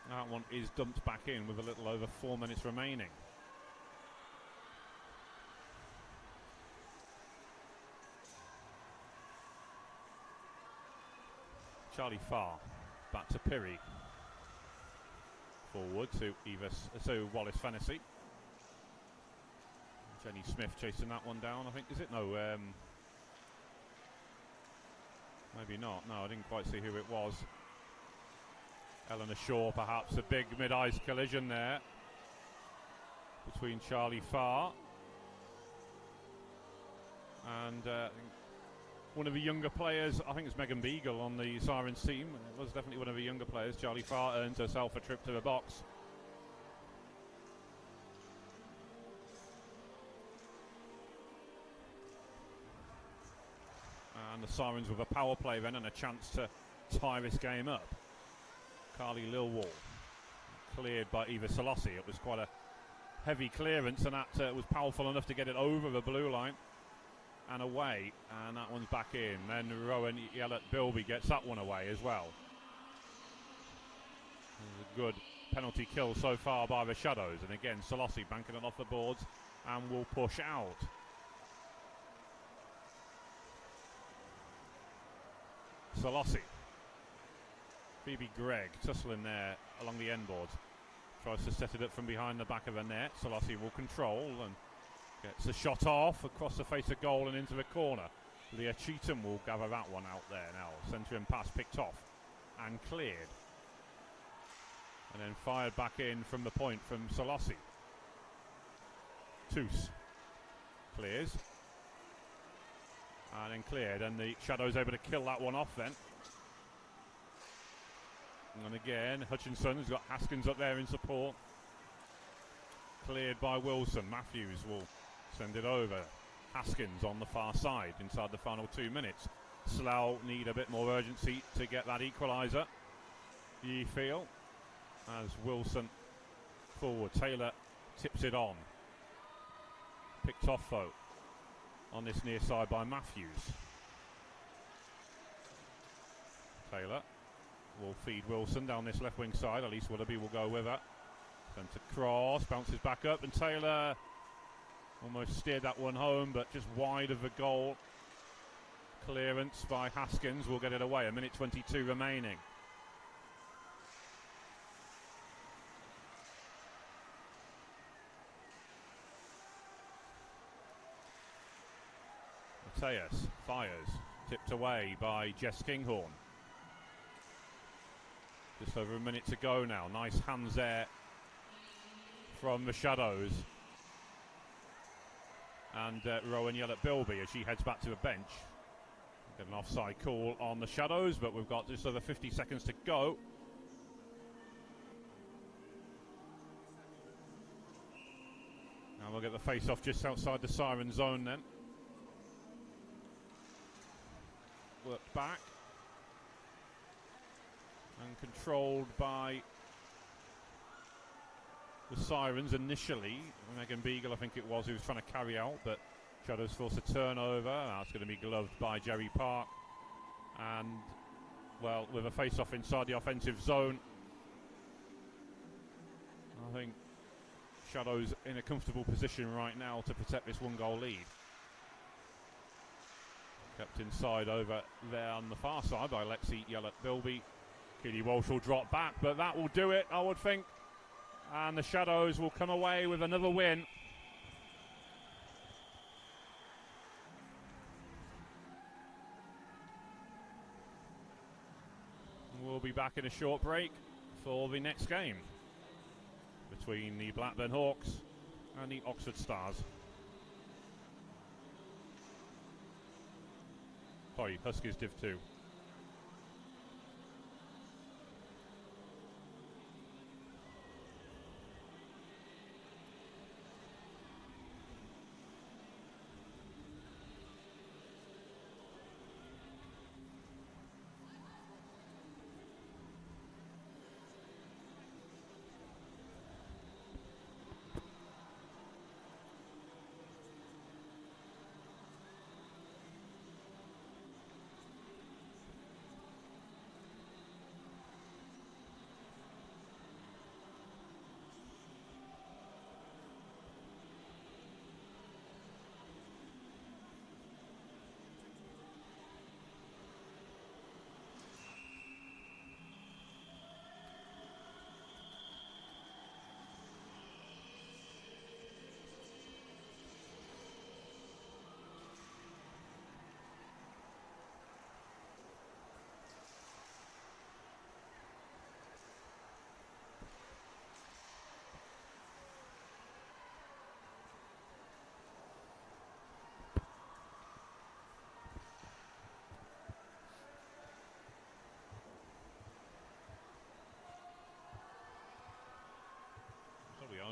That one is dumped back in with a little over 4 minutes remaining. Charlie Farr back to Pirrie. Forward to Wallace Fennessy. Jenny Smith chasing that one down, I think, is it? No, maybe not. No, I didn't quite see who it was. Eleanor Shaw, perhaps. A big mid-ice collision there between Charlie Farr and one of the younger players. I think it's Megan Beagle on the Sirens team. It was definitely one of the younger players. Charlie Farr earned herself a trip to the box. And the Sirens with a power play then and a chance to tie this game up. Carly Lilwall cleared by Eva Solossi. It was quite a heavy clearance, and that was powerful enough to get it over the blue line and away, and that one's back in. Then Rowan Yellett-Bilby gets that one away as well. A good penalty kill so far by the Shadows, and again Solossi banking it off the boards and will push out. Solossi. Phoebe Gregg tussling there along the end boards. Tries to set it up from behind the back of the net. Solossi will control and gets a shot off across the face of goal and into the corner. Leah Cheetham will gather that one out there now. Centering pass picked off and cleared. And then fired back in from the point from Solossi. Toos clears. And then cleared, and the Shadows able to kill that one off then. And again, Hutchinson's got Haskins up there in support. Cleared by Wilson. Matthews will send it over. Haskins on the far side inside the final 2 minutes. Slough need a bit more urgency to get that equaliser, you feel. As Wilson forward. Taylor tips it on. Picked off though on this near side by Matthews. Taylor will feed Wilson down this left wing side. Elise Willoughby will go with her. Centre cross, bounces back up, and Taylor almost steered that one home, but just wide of the goal. Clearance by Haskins will get it away. 1:22 remaining. Mateus fires, tipped away by Jess Kinghorn. Just over a minute to go now. Nice hands there from the Shadows. And Rowan Yellett-Bilby as she heads back to the bench. Get an offside call on the Shadows, but we've got just over 50 seconds to go. Now we'll get the face-off just outside the siren zone then. Worked back. And controlled by the Sirens initially. Megan Beagle, I think it was, who was trying to carry out, but Shadows force a turnover. That's going to be gloved by Jerry Park. And, well, with a face-off inside the offensive zone, I think Shadows in a comfortable position right now to protect this one-goal lead. Kept inside over there on the far side by Lexi Yellett-Bilby. Keely Walsh will drop back, but that will do it, I would think. And the Shadows will come away with another win. We'll be back in a short break for the next game between the Blackburn Hawks and the Oxford Stars. Sorry, Huskies Div 2.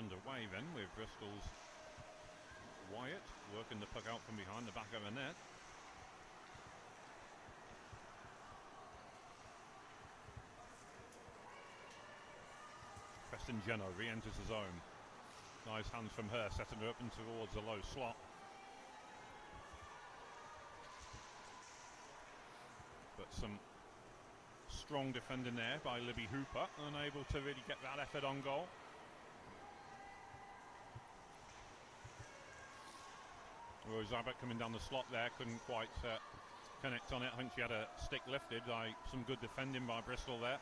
underway then, with Bristol's Wyatt working the puck out from behind the back of the net. Preston Jeno re-enters the zone. Nice hands from her, setting her up and towards the low slot. But some strong defending there by Libby Hooper, unable to really get that effort on goal. Rose Abbott coming down the slot there, couldn't quite connect on it. I think she had a stick lifted by some good defending by Bristol there.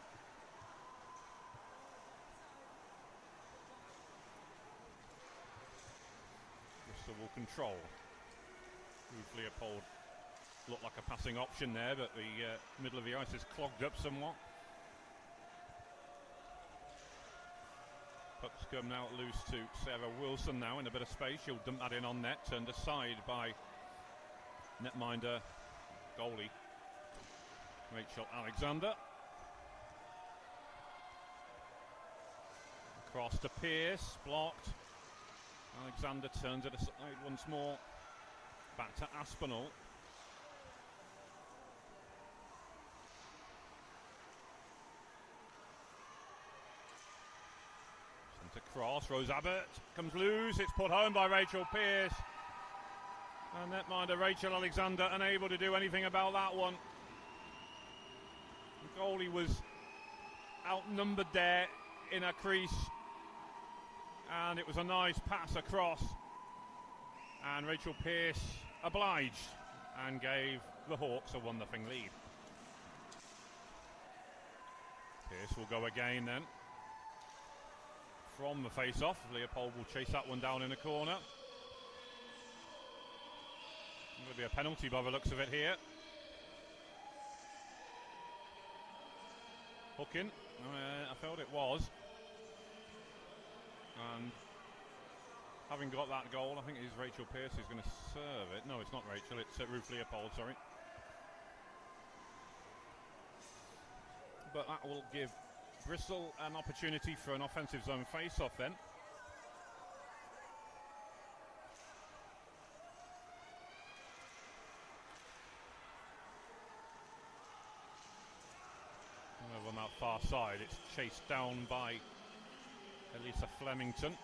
Bristol will control. Ruth Leopold looked like a passing option there, but the middle of the ice is clogged up somewhat. Puck's come out loose to Sarah Wilson now in a bit of space. She'll dump that in on net, turned aside by netminder goalie Rachel Alexander. Across to Pearce, blocked. Alexander turns it aside once more. Back to Aspinall. Cross, Rose Abbott comes loose, it's put home by Rachel Pearce. And netminder Rachel Alexander unable to do anything about that one. The goalie was outnumbered there in a crease. And it was a nice pass across. And Rachel Pearce obliged and gave the Hawks a 1-0 lead. Pearce will go again then. From the face-off, Leopold will chase that one down in the corner. Going to be a penalty by the looks of it here. Hooking, I felt it was. And having got that goal, I think it is Rachel Pearce who's going to serve it. No, it's not Rachel, it's Ruth Leopold, sorry. But that will give Bristol an opportunity for an offensive zone face-off then. Over on that far side, it's chased down by Elisa Flemington.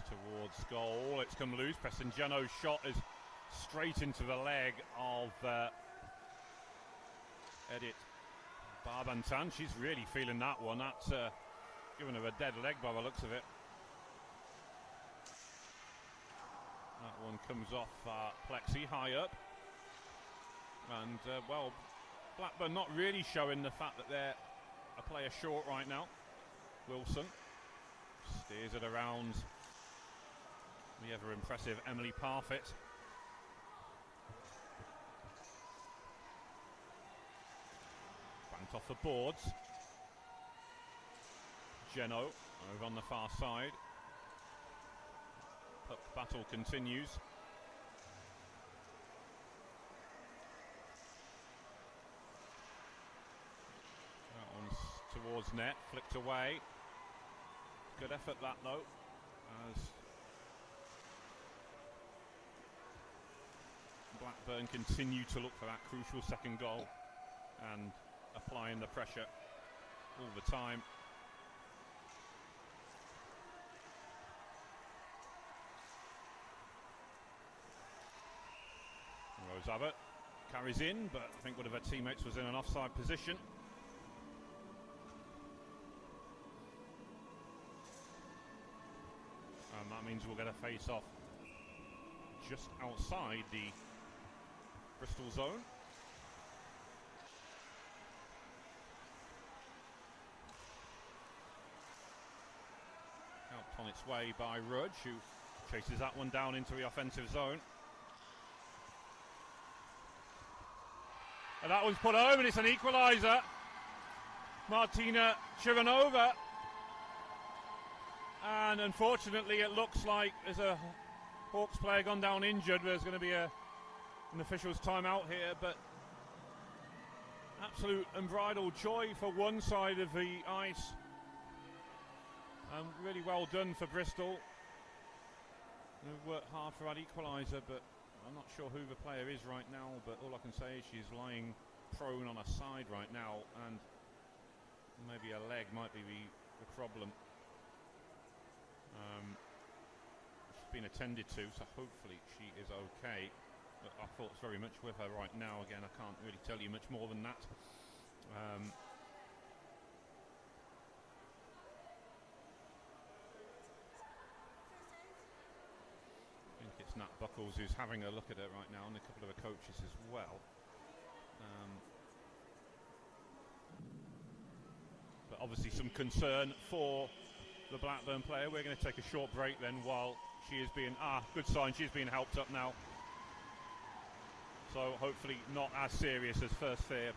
Towards goal, it's come loose. Preston Jeno's shot is straight into the leg of Edith Barbantan. She's really feeling that one. That's giving her a dead leg by the looks of it. That one comes off Plexi high up. And, well, Blackburn not really showing the fact that they're a player short right now. Wilson steers it around the ever impressive Emily Parfitt. Banked off the boards. Jeno over on the far side. Puck battle continues. That one's towards net, flicked away. Good effort that though, as Blackburn continue to look for that crucial second goal and applying the pressure all the time. Rose Abbott carries in, but I think one of her teammates was in an offside position. And that means we'll get a face-off just outside the Bristol zone. Out on its way by Rudge, who chases that one down into the offensive zone. And that one's put home, and it's an equaliser. Martina Chiranova. And unfortunately, it looks like there's a Hawks player gone down injured. There's going to be an official's timeout here, but absolute unbridled joy for one side of the ice. Really well done for Bristol. They've worked hard for that equaliser, but I'm not sure who the player is right now, but all I can say is she's lying prone on her side right now, and maybe her leg might be the problem. She's been attended to, so hopefully she is okay. But our thoughts very much with her right now. Again, I can't really tell you much more than that. I think it's Nat Buckles who's having a look at it right now, and a couple of the coaches as well. But obviously some concern for the Blackburn player. We're going to take a short break then while she is being, good sign, she's being helped up now. So hopefully not as serious as first feared.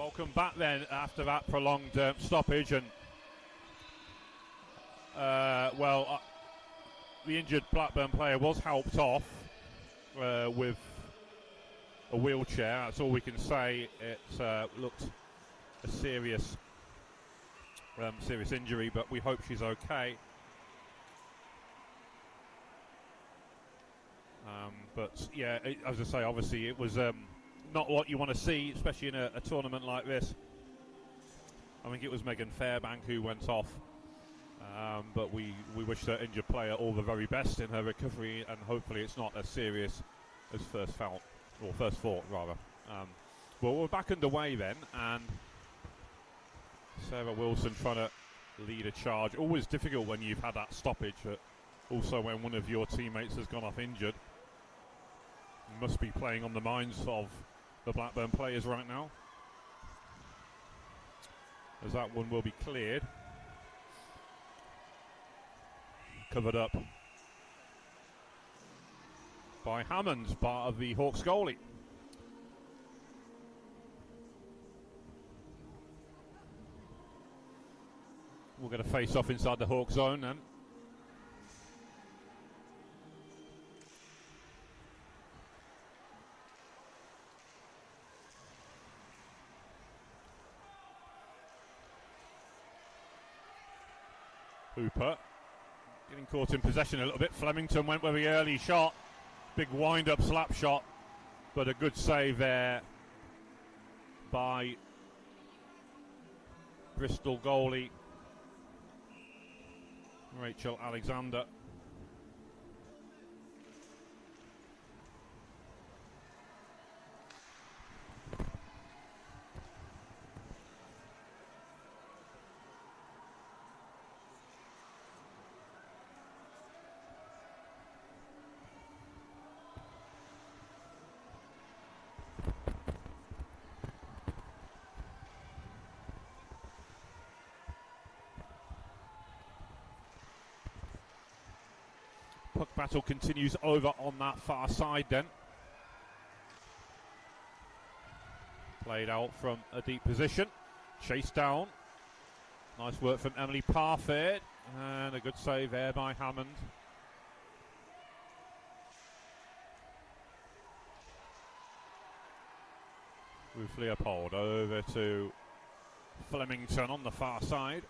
Welcome back then after that prolonged stoppage, and the injured Blackburn player was helped off with a wheelchair. That's all we can say. It looked a serious injury, but we hope she's okay. But yeah, as I say, obviously it was not what you want to see, especially in a tournament like this. I think it was Megan Fairbank who went off, but we wish the injured player all the very best in her recovery, and hopefully it's not as serious as first thought, rather. Well, we're back underway then, and Sarah Wilson trying to lead a charge. Always difficult when you've had that stoppage, but also when one of your teammates has gone off injured. You must be playing on the minds of the Blackburn players right now, as that one will be cleared. Covered up by Hammond, part of the Hawks goalie. We'll get a face-off inside the Hawk zone then. Hooper getting caught in possession a little bit. Flemington went with the early shot. Big wind-up slap shot, but a good save there by Bristol goalie Rachel Alexander. Puck battle continues over on that far side then. Played out from a deep position. Chased down. Nice work from Emily Parfait. And a good save there by Hammond. Ruth Leopold over to Flemington on the far side.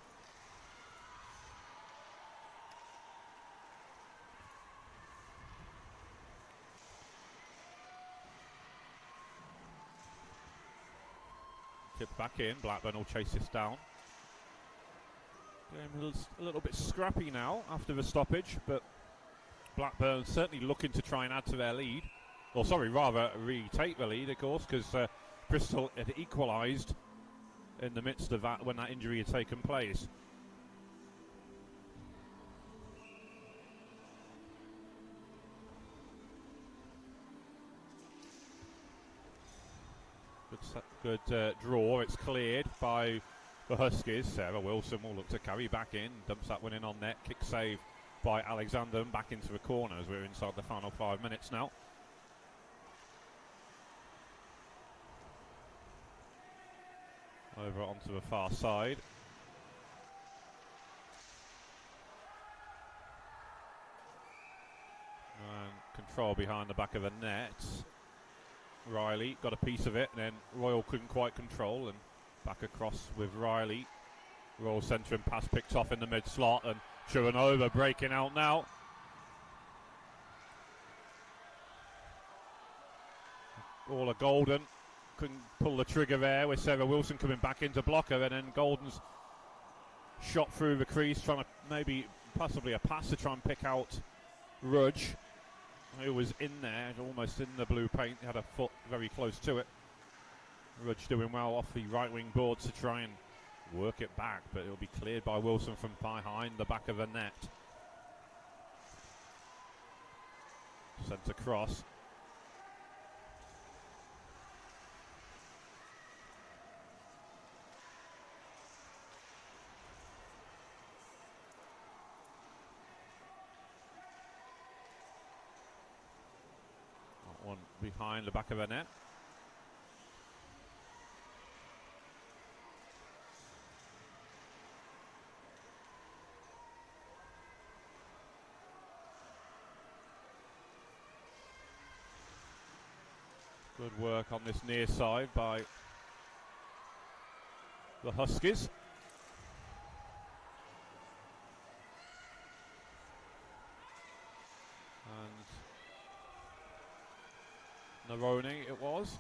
Tipped back in. Blackburn will chase this down. Game a little bit scrappy now after the stoppage, but Blackburn certainly looking to try and add to their lead. Or sorry, rather retake the lead, of course, because Bristol had equalised in the midst of that when that injury had taken place. Good draw. It's cleared by the Huskies. Sarah Wilson will look to carry back in. Dumps that one in on net. Kick save by Alexander, and back into the corner as we're inside the final 5 minutes now. Over onto the far side. And control behind the back of the net. Riley got a piece of it, and then Royal couldn't quite control, and back across with Riley. Royal centre and pass picked off in the mid slot, and Churanova breaking out now. All a Golden couldn't pull the trigger there, with Sarah Wilson coming back into blocker, and then Golden's shot through the crease, trying to maybe possibly a pass to try and pick out Rudge, who was in there, almost in the blue paint, had a foot very close to it. Rudge doing well off the right wing boards to try and work it back, but it'll be cleared by Wilson from behind the back of the net. Centre cross. One behind the back of the net. Good work on this near side by the Huskies. And Naroni it was.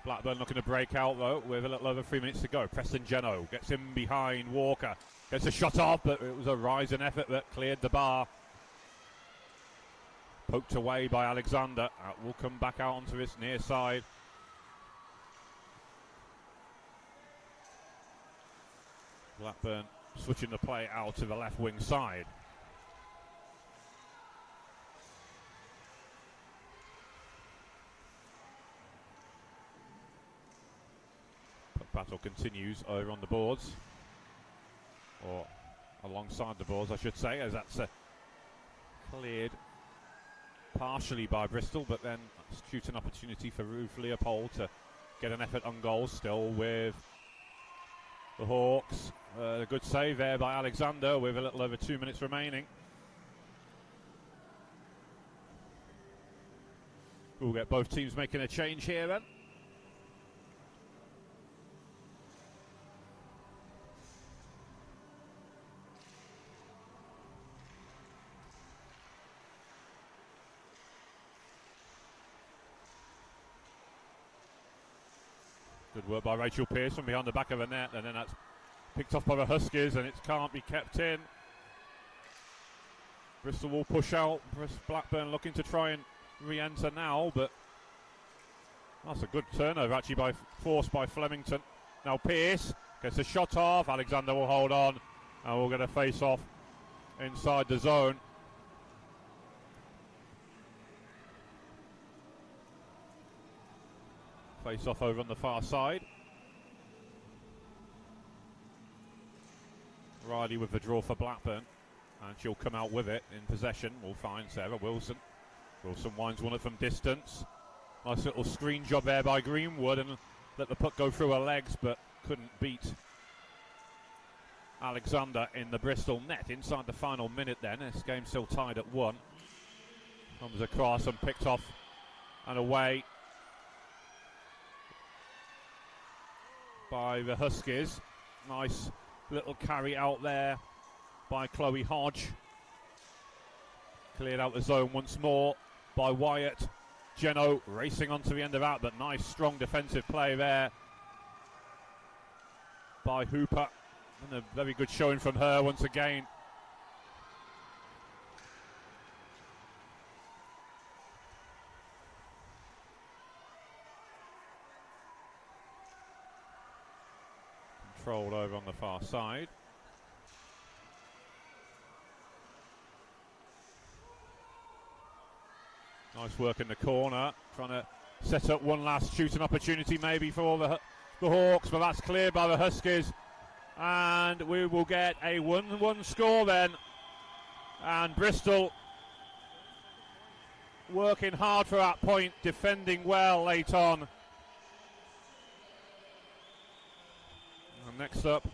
Blackburn looking to break out though with a little over 3 minutes to go. Preston Geno gets in behind Walker. Gets a shot off, but it was a rising effort that cleared the bar. Poked away by Alexander. Will come back out onto his near side. Blackburn switching the play out to the left wing side. Puck battle continues over on the boards. Or alongside the boards, I should say, as that's cleared partially by Bristol, but then shooting opportunity for Ruth Leopold to get an effort on goal still with the Hawks. A good save there by Alexander with a little over 2 minutes remaining. We'll get both teams making a change here then. Good work by Rachel Pearce from behind the back of the net, and then that's picked off by the Huskies, and it can't be kept in. Bristol will push out. Blackburn looking to try and re-enter now, but that's a good turnover actually forced by Flemington. Now Pearce gets a shot off. Alexander will hold on, and we'll get a face-off inside the zone. Face off over on the far side. Riley with the draw for Blackburn, and she'll come out with it in possession. We'll find Sarah Wilson. Wilson winds one up from distance. Nice little screen job there by Greenwood, and let the puck go through her legs, but couldn't beat Alexander in the Bristol net inside the final minute then. This game's still tied at 1. Comes across and picked off and away by the Huskies. Nice little carry out there by Chloe Hodge. Cleared out the zone once more by Wyatt. Geno racing onto the end of that, but nice strong defensive play there by Hooper. And a very good showing from her once again. Controlled over on the far side. Nice work in the corner, trying to set up one last shooting opportunity maybe for the Hawks, but that's cleared by the Huskies. And we will get a 1-1 score then. And Bristol working hard for that point, defending well late on. And next up,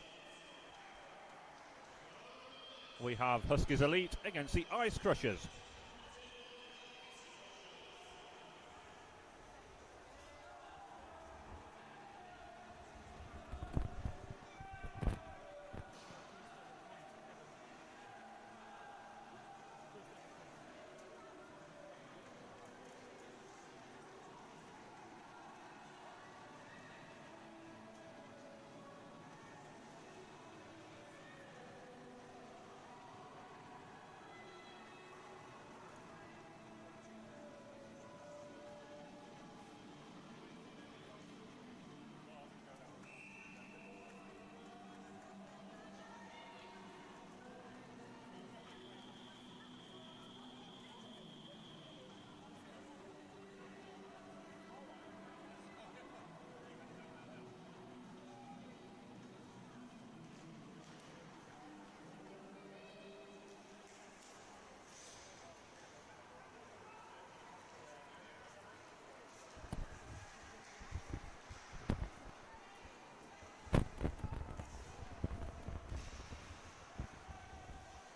we have Huskies Elite against the Ice Crushers.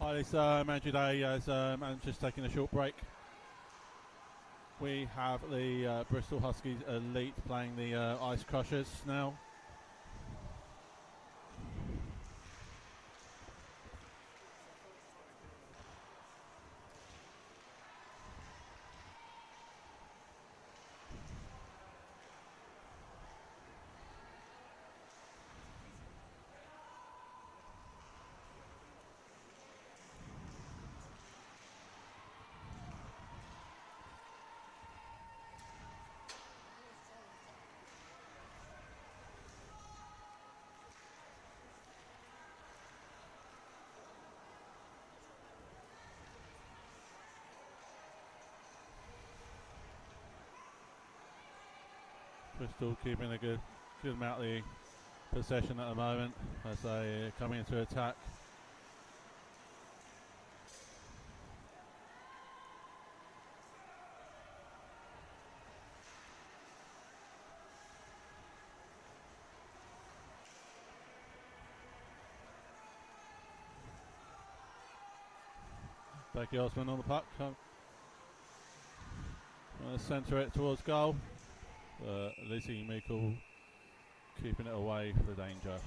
Hi, it's Andrew Day. I'm just taking a short break. We have the Bristol Huskies Elite playing the Ice Crushers now. Bristol keeping a good amount of the possession at the moment as they come into attack. Becky Osman on the puck. Centre it towards goal. Lizzie Meikle keeping it away for danger.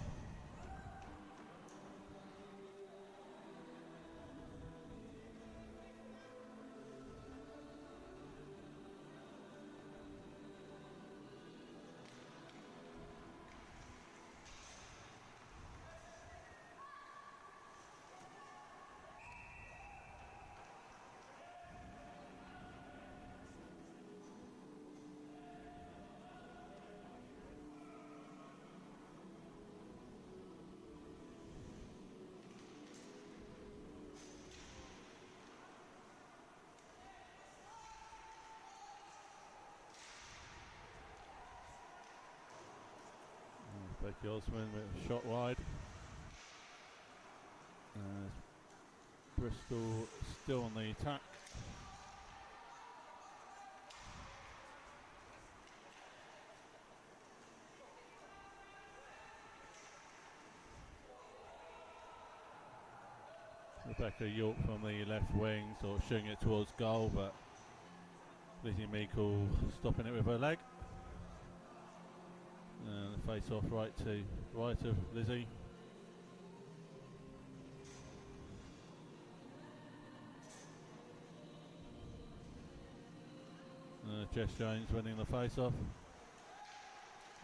Becky Osman with a shot wide. Bristol still on the attack. Rebecca York from the left wing, sort of shooting it towards goal, but Lizzie Meikle stopping it with her leg. And the face off right of Lizzie. Jess Jones winning the face off.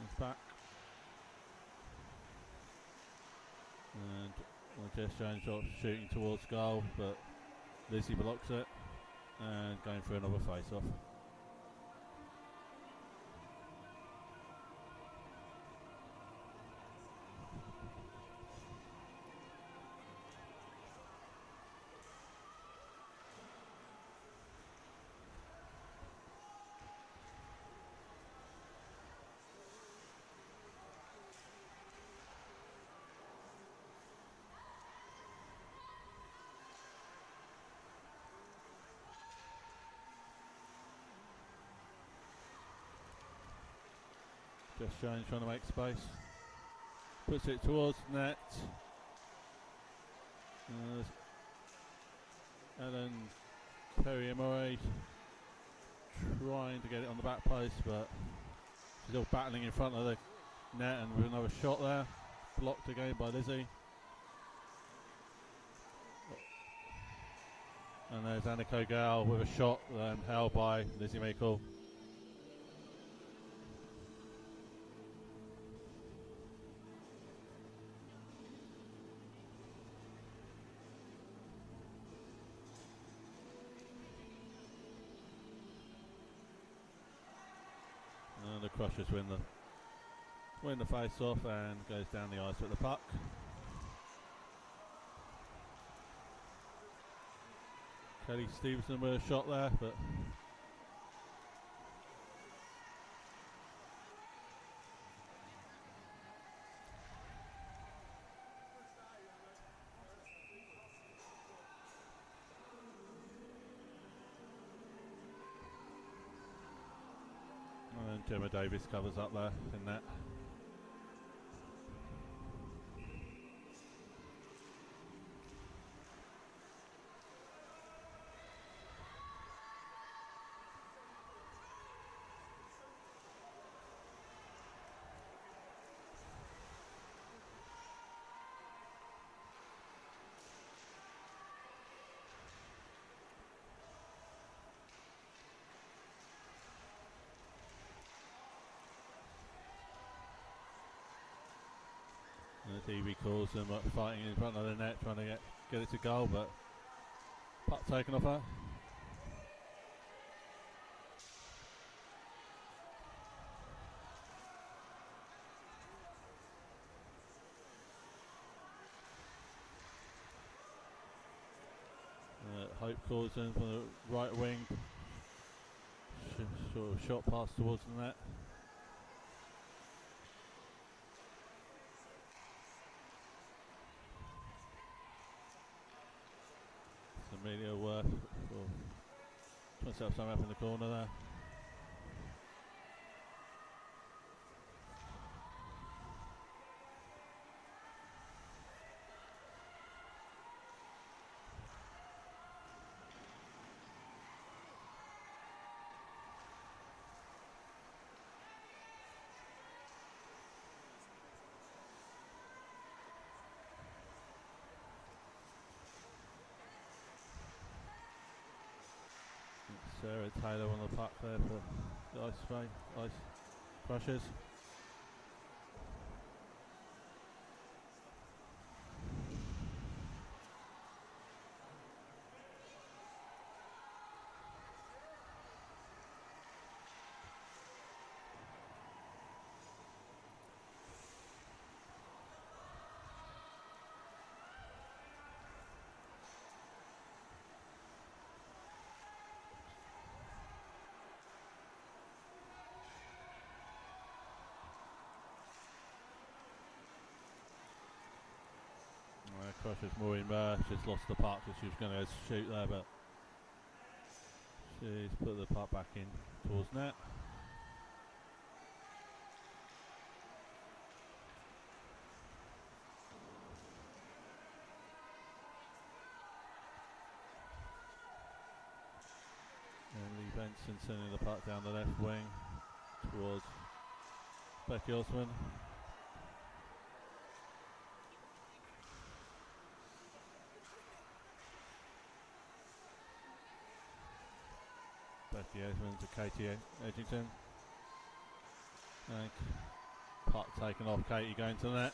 It's back. And Jess Jones shooting towards goal, but Lizzie blocks it and going for another face off. Jess Jones trying to make space. Puts it towards net. Ellen Perry-Amore trying to get it on the back post, but she's still battling in front of the net, and with another shot there. Blocked again by Lizzie. And there's Annika Gale with a shot held by Lizzie Meikle. And the Crushers win the face off and goes down the ice with the puck. Kelly Stevenson with a shot there, but and then Gemma Davis covers up there in net. And the TV calls them fighting in front of the net, trying to get it to goal, but puck taken off her. Hope calls in from the right wing, sort of shot pass towards the net. Amelia Worth trying to set up something up in the corner there. Sarah Taylor on the puck there for the Ice Crushers. Crushers Maureen Burr just lost the puck because she was going to shoot there, but she's put the puck back in towards net. And Lee Benson sending the puck down the left wing towards Becky Osman. Becky Osman to Katie Edgington. And puck taken off, Katie going to the net.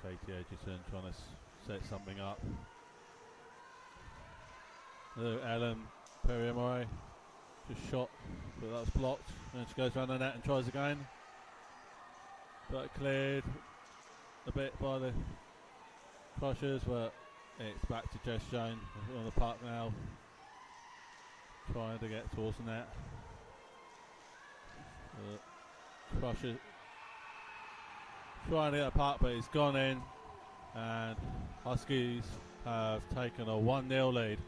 Katie Edgerton trying to set something up. Ellen Perry-Amore just shot, but that was blocked. And she goes around the net and tries again. But cleared a bit by the Crushers, but it's back to Jess Jones on the puck now, trying to get towards the net. Crushers trying to get a puck, but it's gone in, and Huskies have taken a 1-0 lead.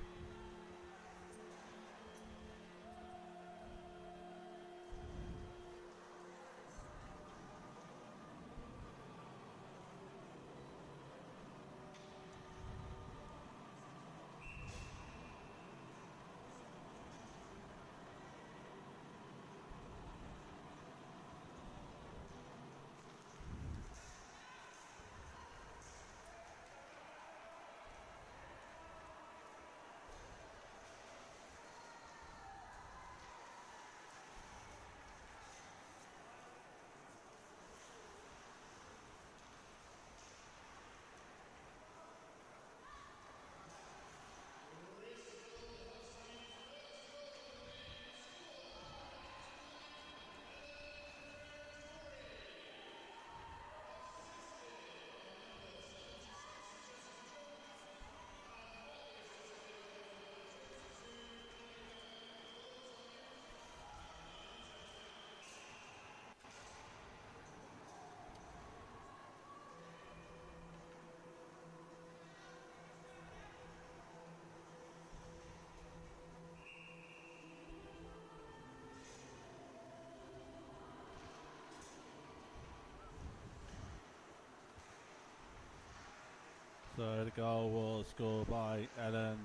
So the goal was scored by Ellen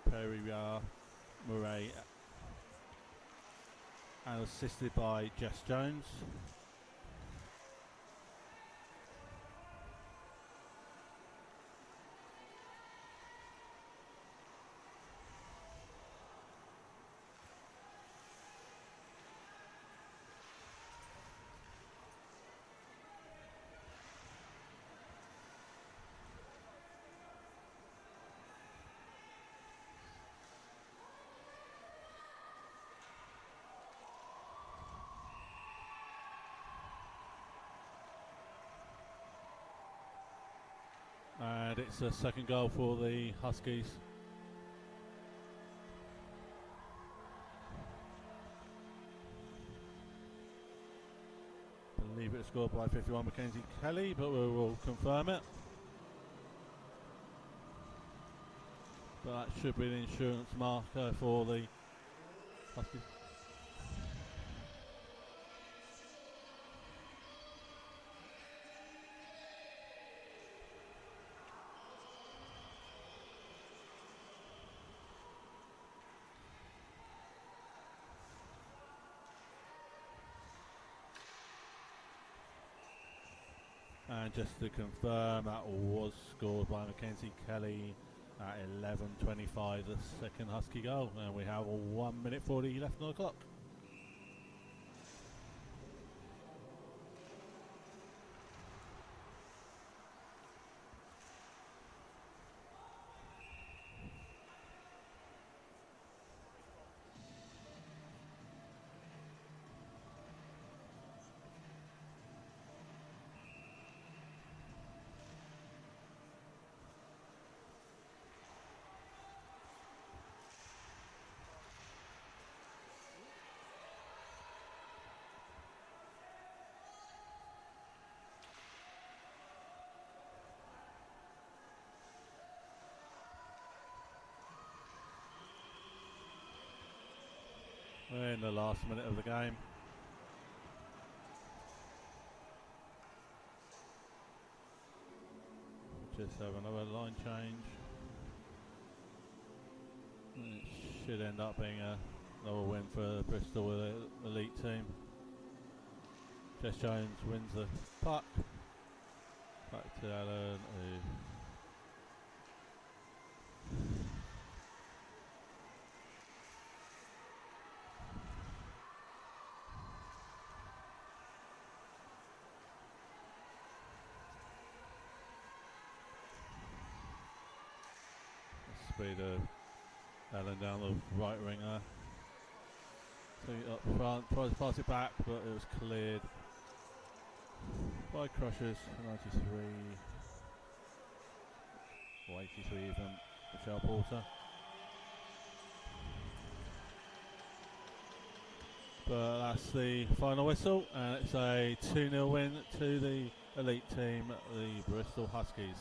Pereira Murray and assisted by Jess Jones. And it's a second goal for the Huskies. I believe it was scored by 51 Mackenzie Kelly, but we will confirm it. But that should be the insurance marker for the Huskies. And just to confirm, that was scored by Mackenzie Kelly at 11:25, the second Husky goal. And we have 1 minute 40 left on the clock. We're in the last minute of the game. Just have another line change. And it should end up being another win for the Bristol elite team. Jess Jones wins the puck. Back to Allen. Speed of Allen down the right wing there. So up front, tries to pass it back, but it was cleared by Crushers. 93 or 83 even, Michelle Porter. But that's the final whistle, and it's a 2-0 win to the elite team, the Bristol Huskies.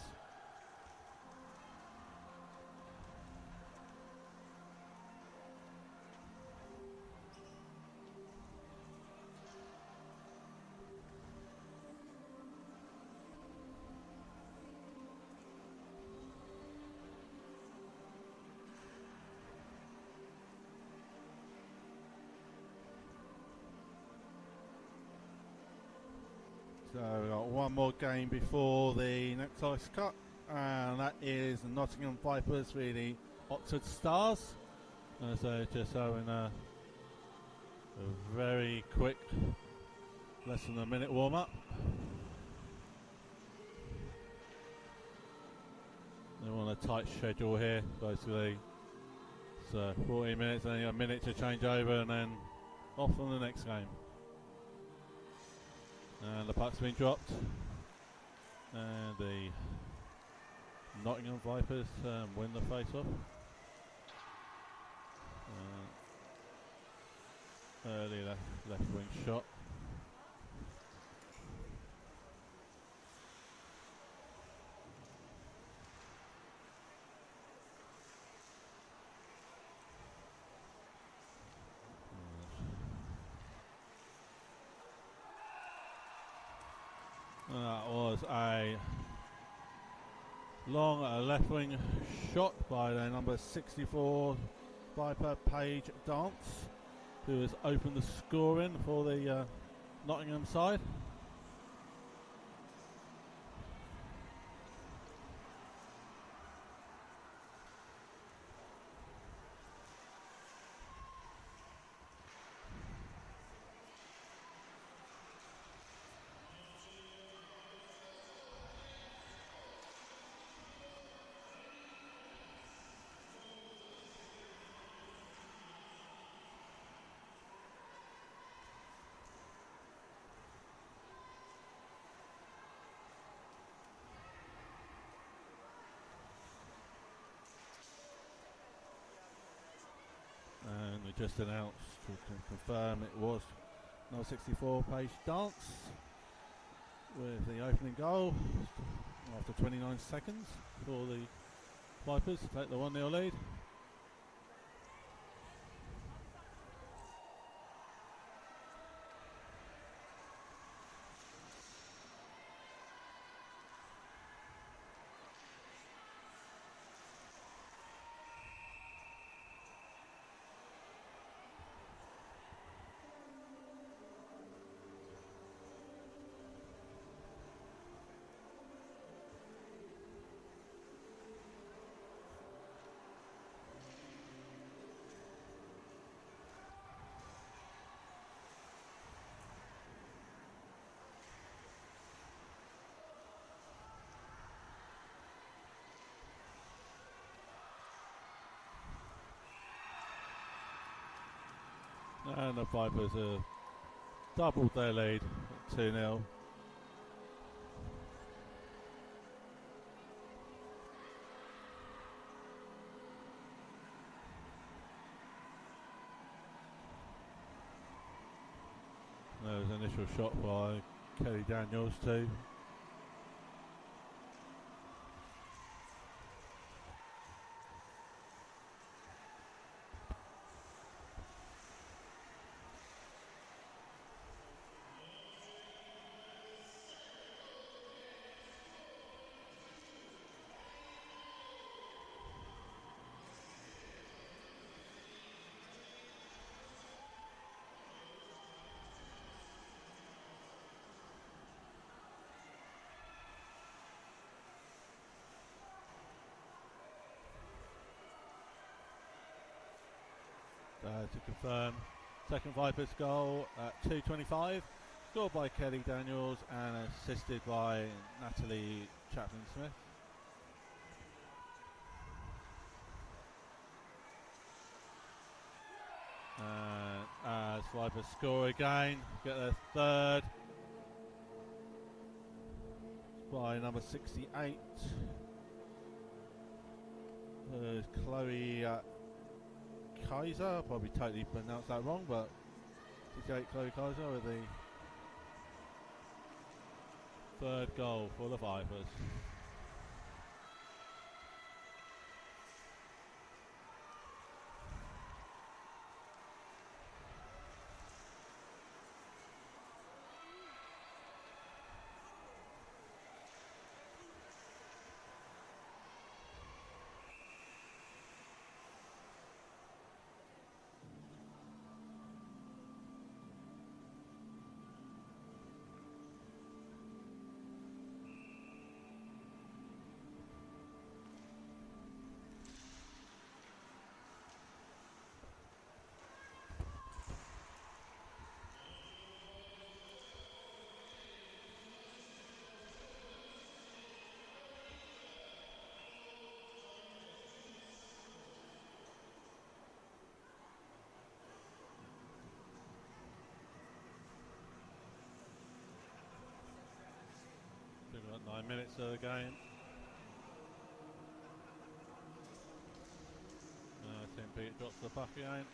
So we've got one more game before the next ice cut, and that is Nottingham Vipers v the Oxford Stars. So just having a very quick, less than a minute warm up. They're on a tight schedule here, basically. So 40 minutes, only a minute to change over, and then off on the next game. And the puck's been dropped, and the Nottingham Vipers win the face-off. Early left wing shot. That was a Long left wing shot by the number 64 Viper Page Dance, who has opened the scoring for the Nottingham side. And we just announced to confirm it was number 64 Page Dance with the opening goal after 29 seconds for the Vipers to take the 1-0 lead. And the Vipers have doubled their lead at 2-0. There was an initial shot by Kelly Daniels too. To confirm, second Vipers goal at 2:25, scored by Kelly Daniels and assisted by Natalie Chapman-Smith. And as Vipers score again, get their third by number 68, Chloe Kaiser. Probably totally pronounced that wrong, but 68 Chloe Kaiser with the third goal for the Vipers. About 9 minutes of the game. Tim Pete drops the puck again.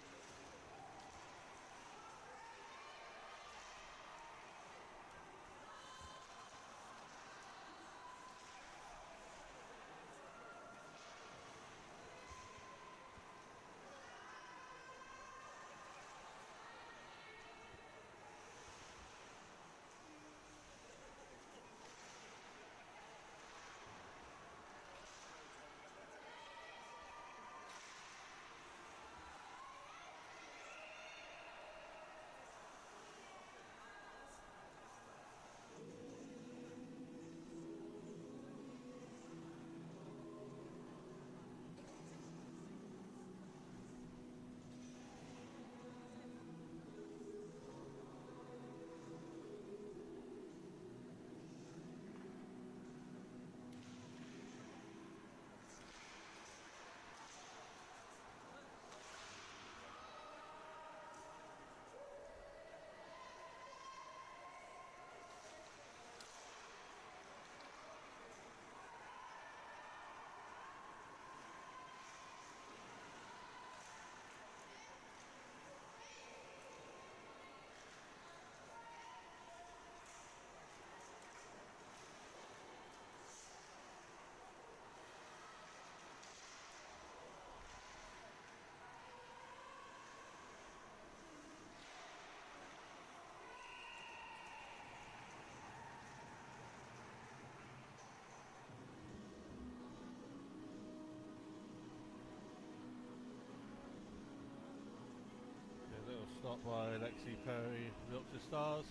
Shot by Lexi Perry, Yorkshire Stars.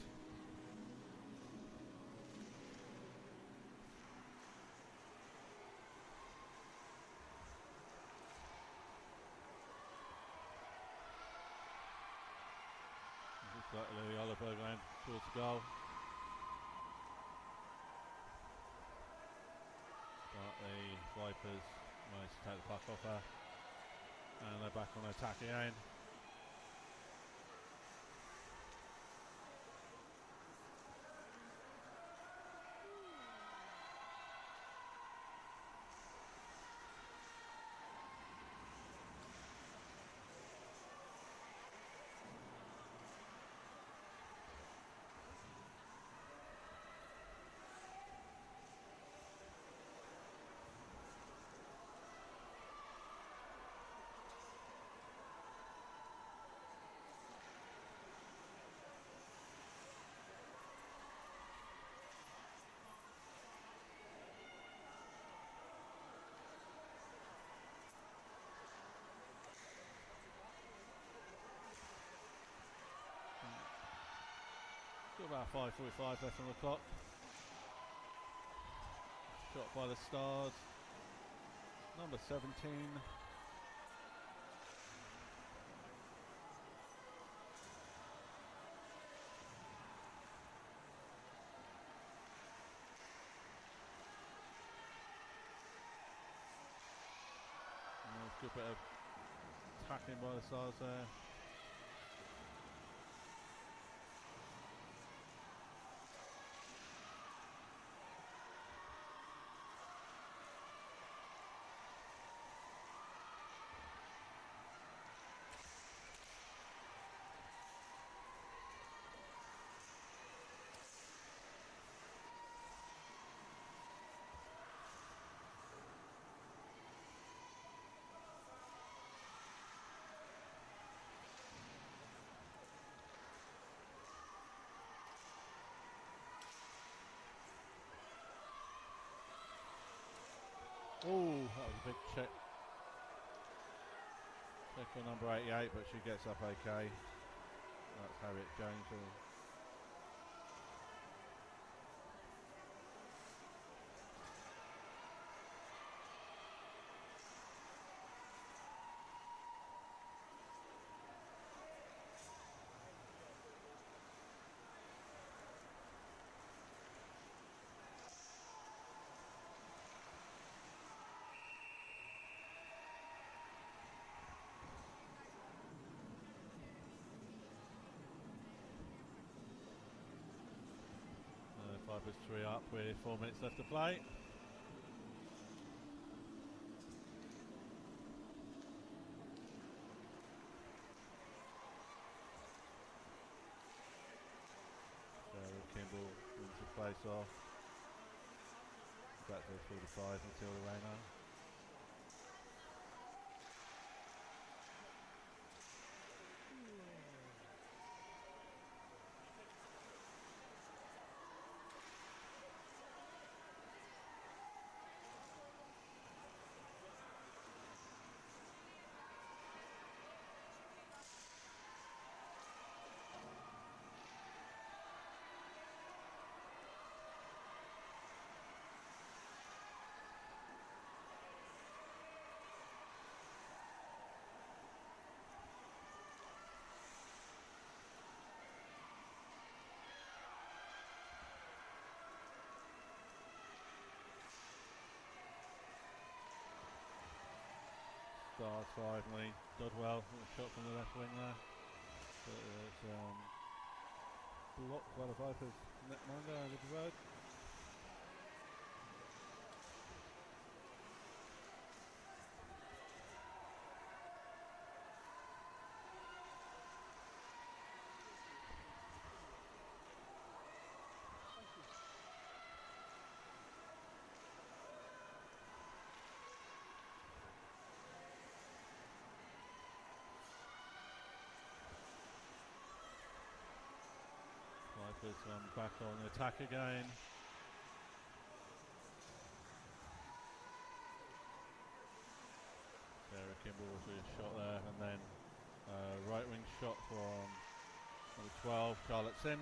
Looks like Louis Oliver going towards the goal. But the Vipers managed to take the puck off her. And they're back on attack again. Got about 5:45 left on the clock. Shot by the Stars. Number 17. Good bit of tackling by the Stars there. Oh, that was a big check. Check for number 88, but she gets up okay. That's Harriet Jones. Vipers 3 up with 4 minutes left to play. Sarah Kimball wins the place off. Back to the 45 until the rain out. Stars 5, Lee Dodwell, shot from the left wing there. But it's blocked by the Vipers. Netminder over the road. Vipers back on the attack again. Sarah Kimball with a shot there, and then right wing shot from Number 12, Charlotte Sims.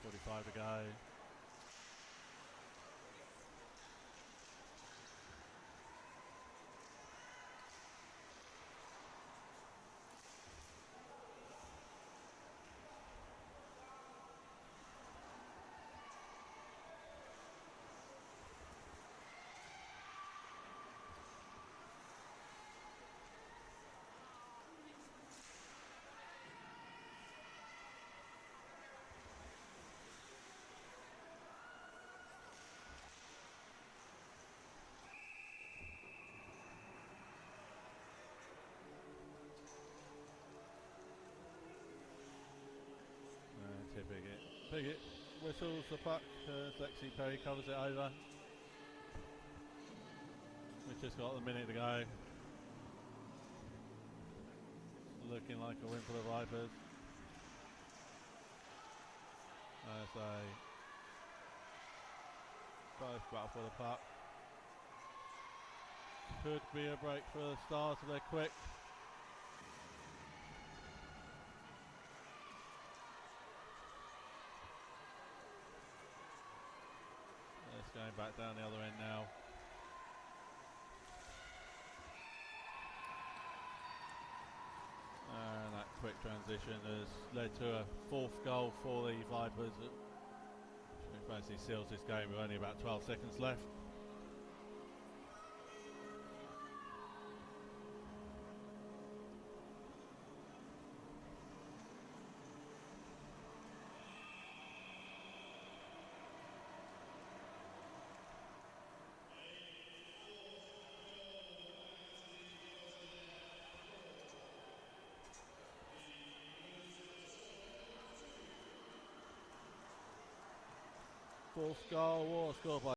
.45 to go. Piggott whistles the puck as Lexi Perry covers it over. We've just got a minute to go. Looking like a win for the Vipers. As they both battle for the puck. Could be a break for the Stars if they're quick. It's going back down the other end now. And that quick transition has led to a fourth goal for the Vipers, which basically seals this game with only about 12 seconds left. Fourth goal was scored by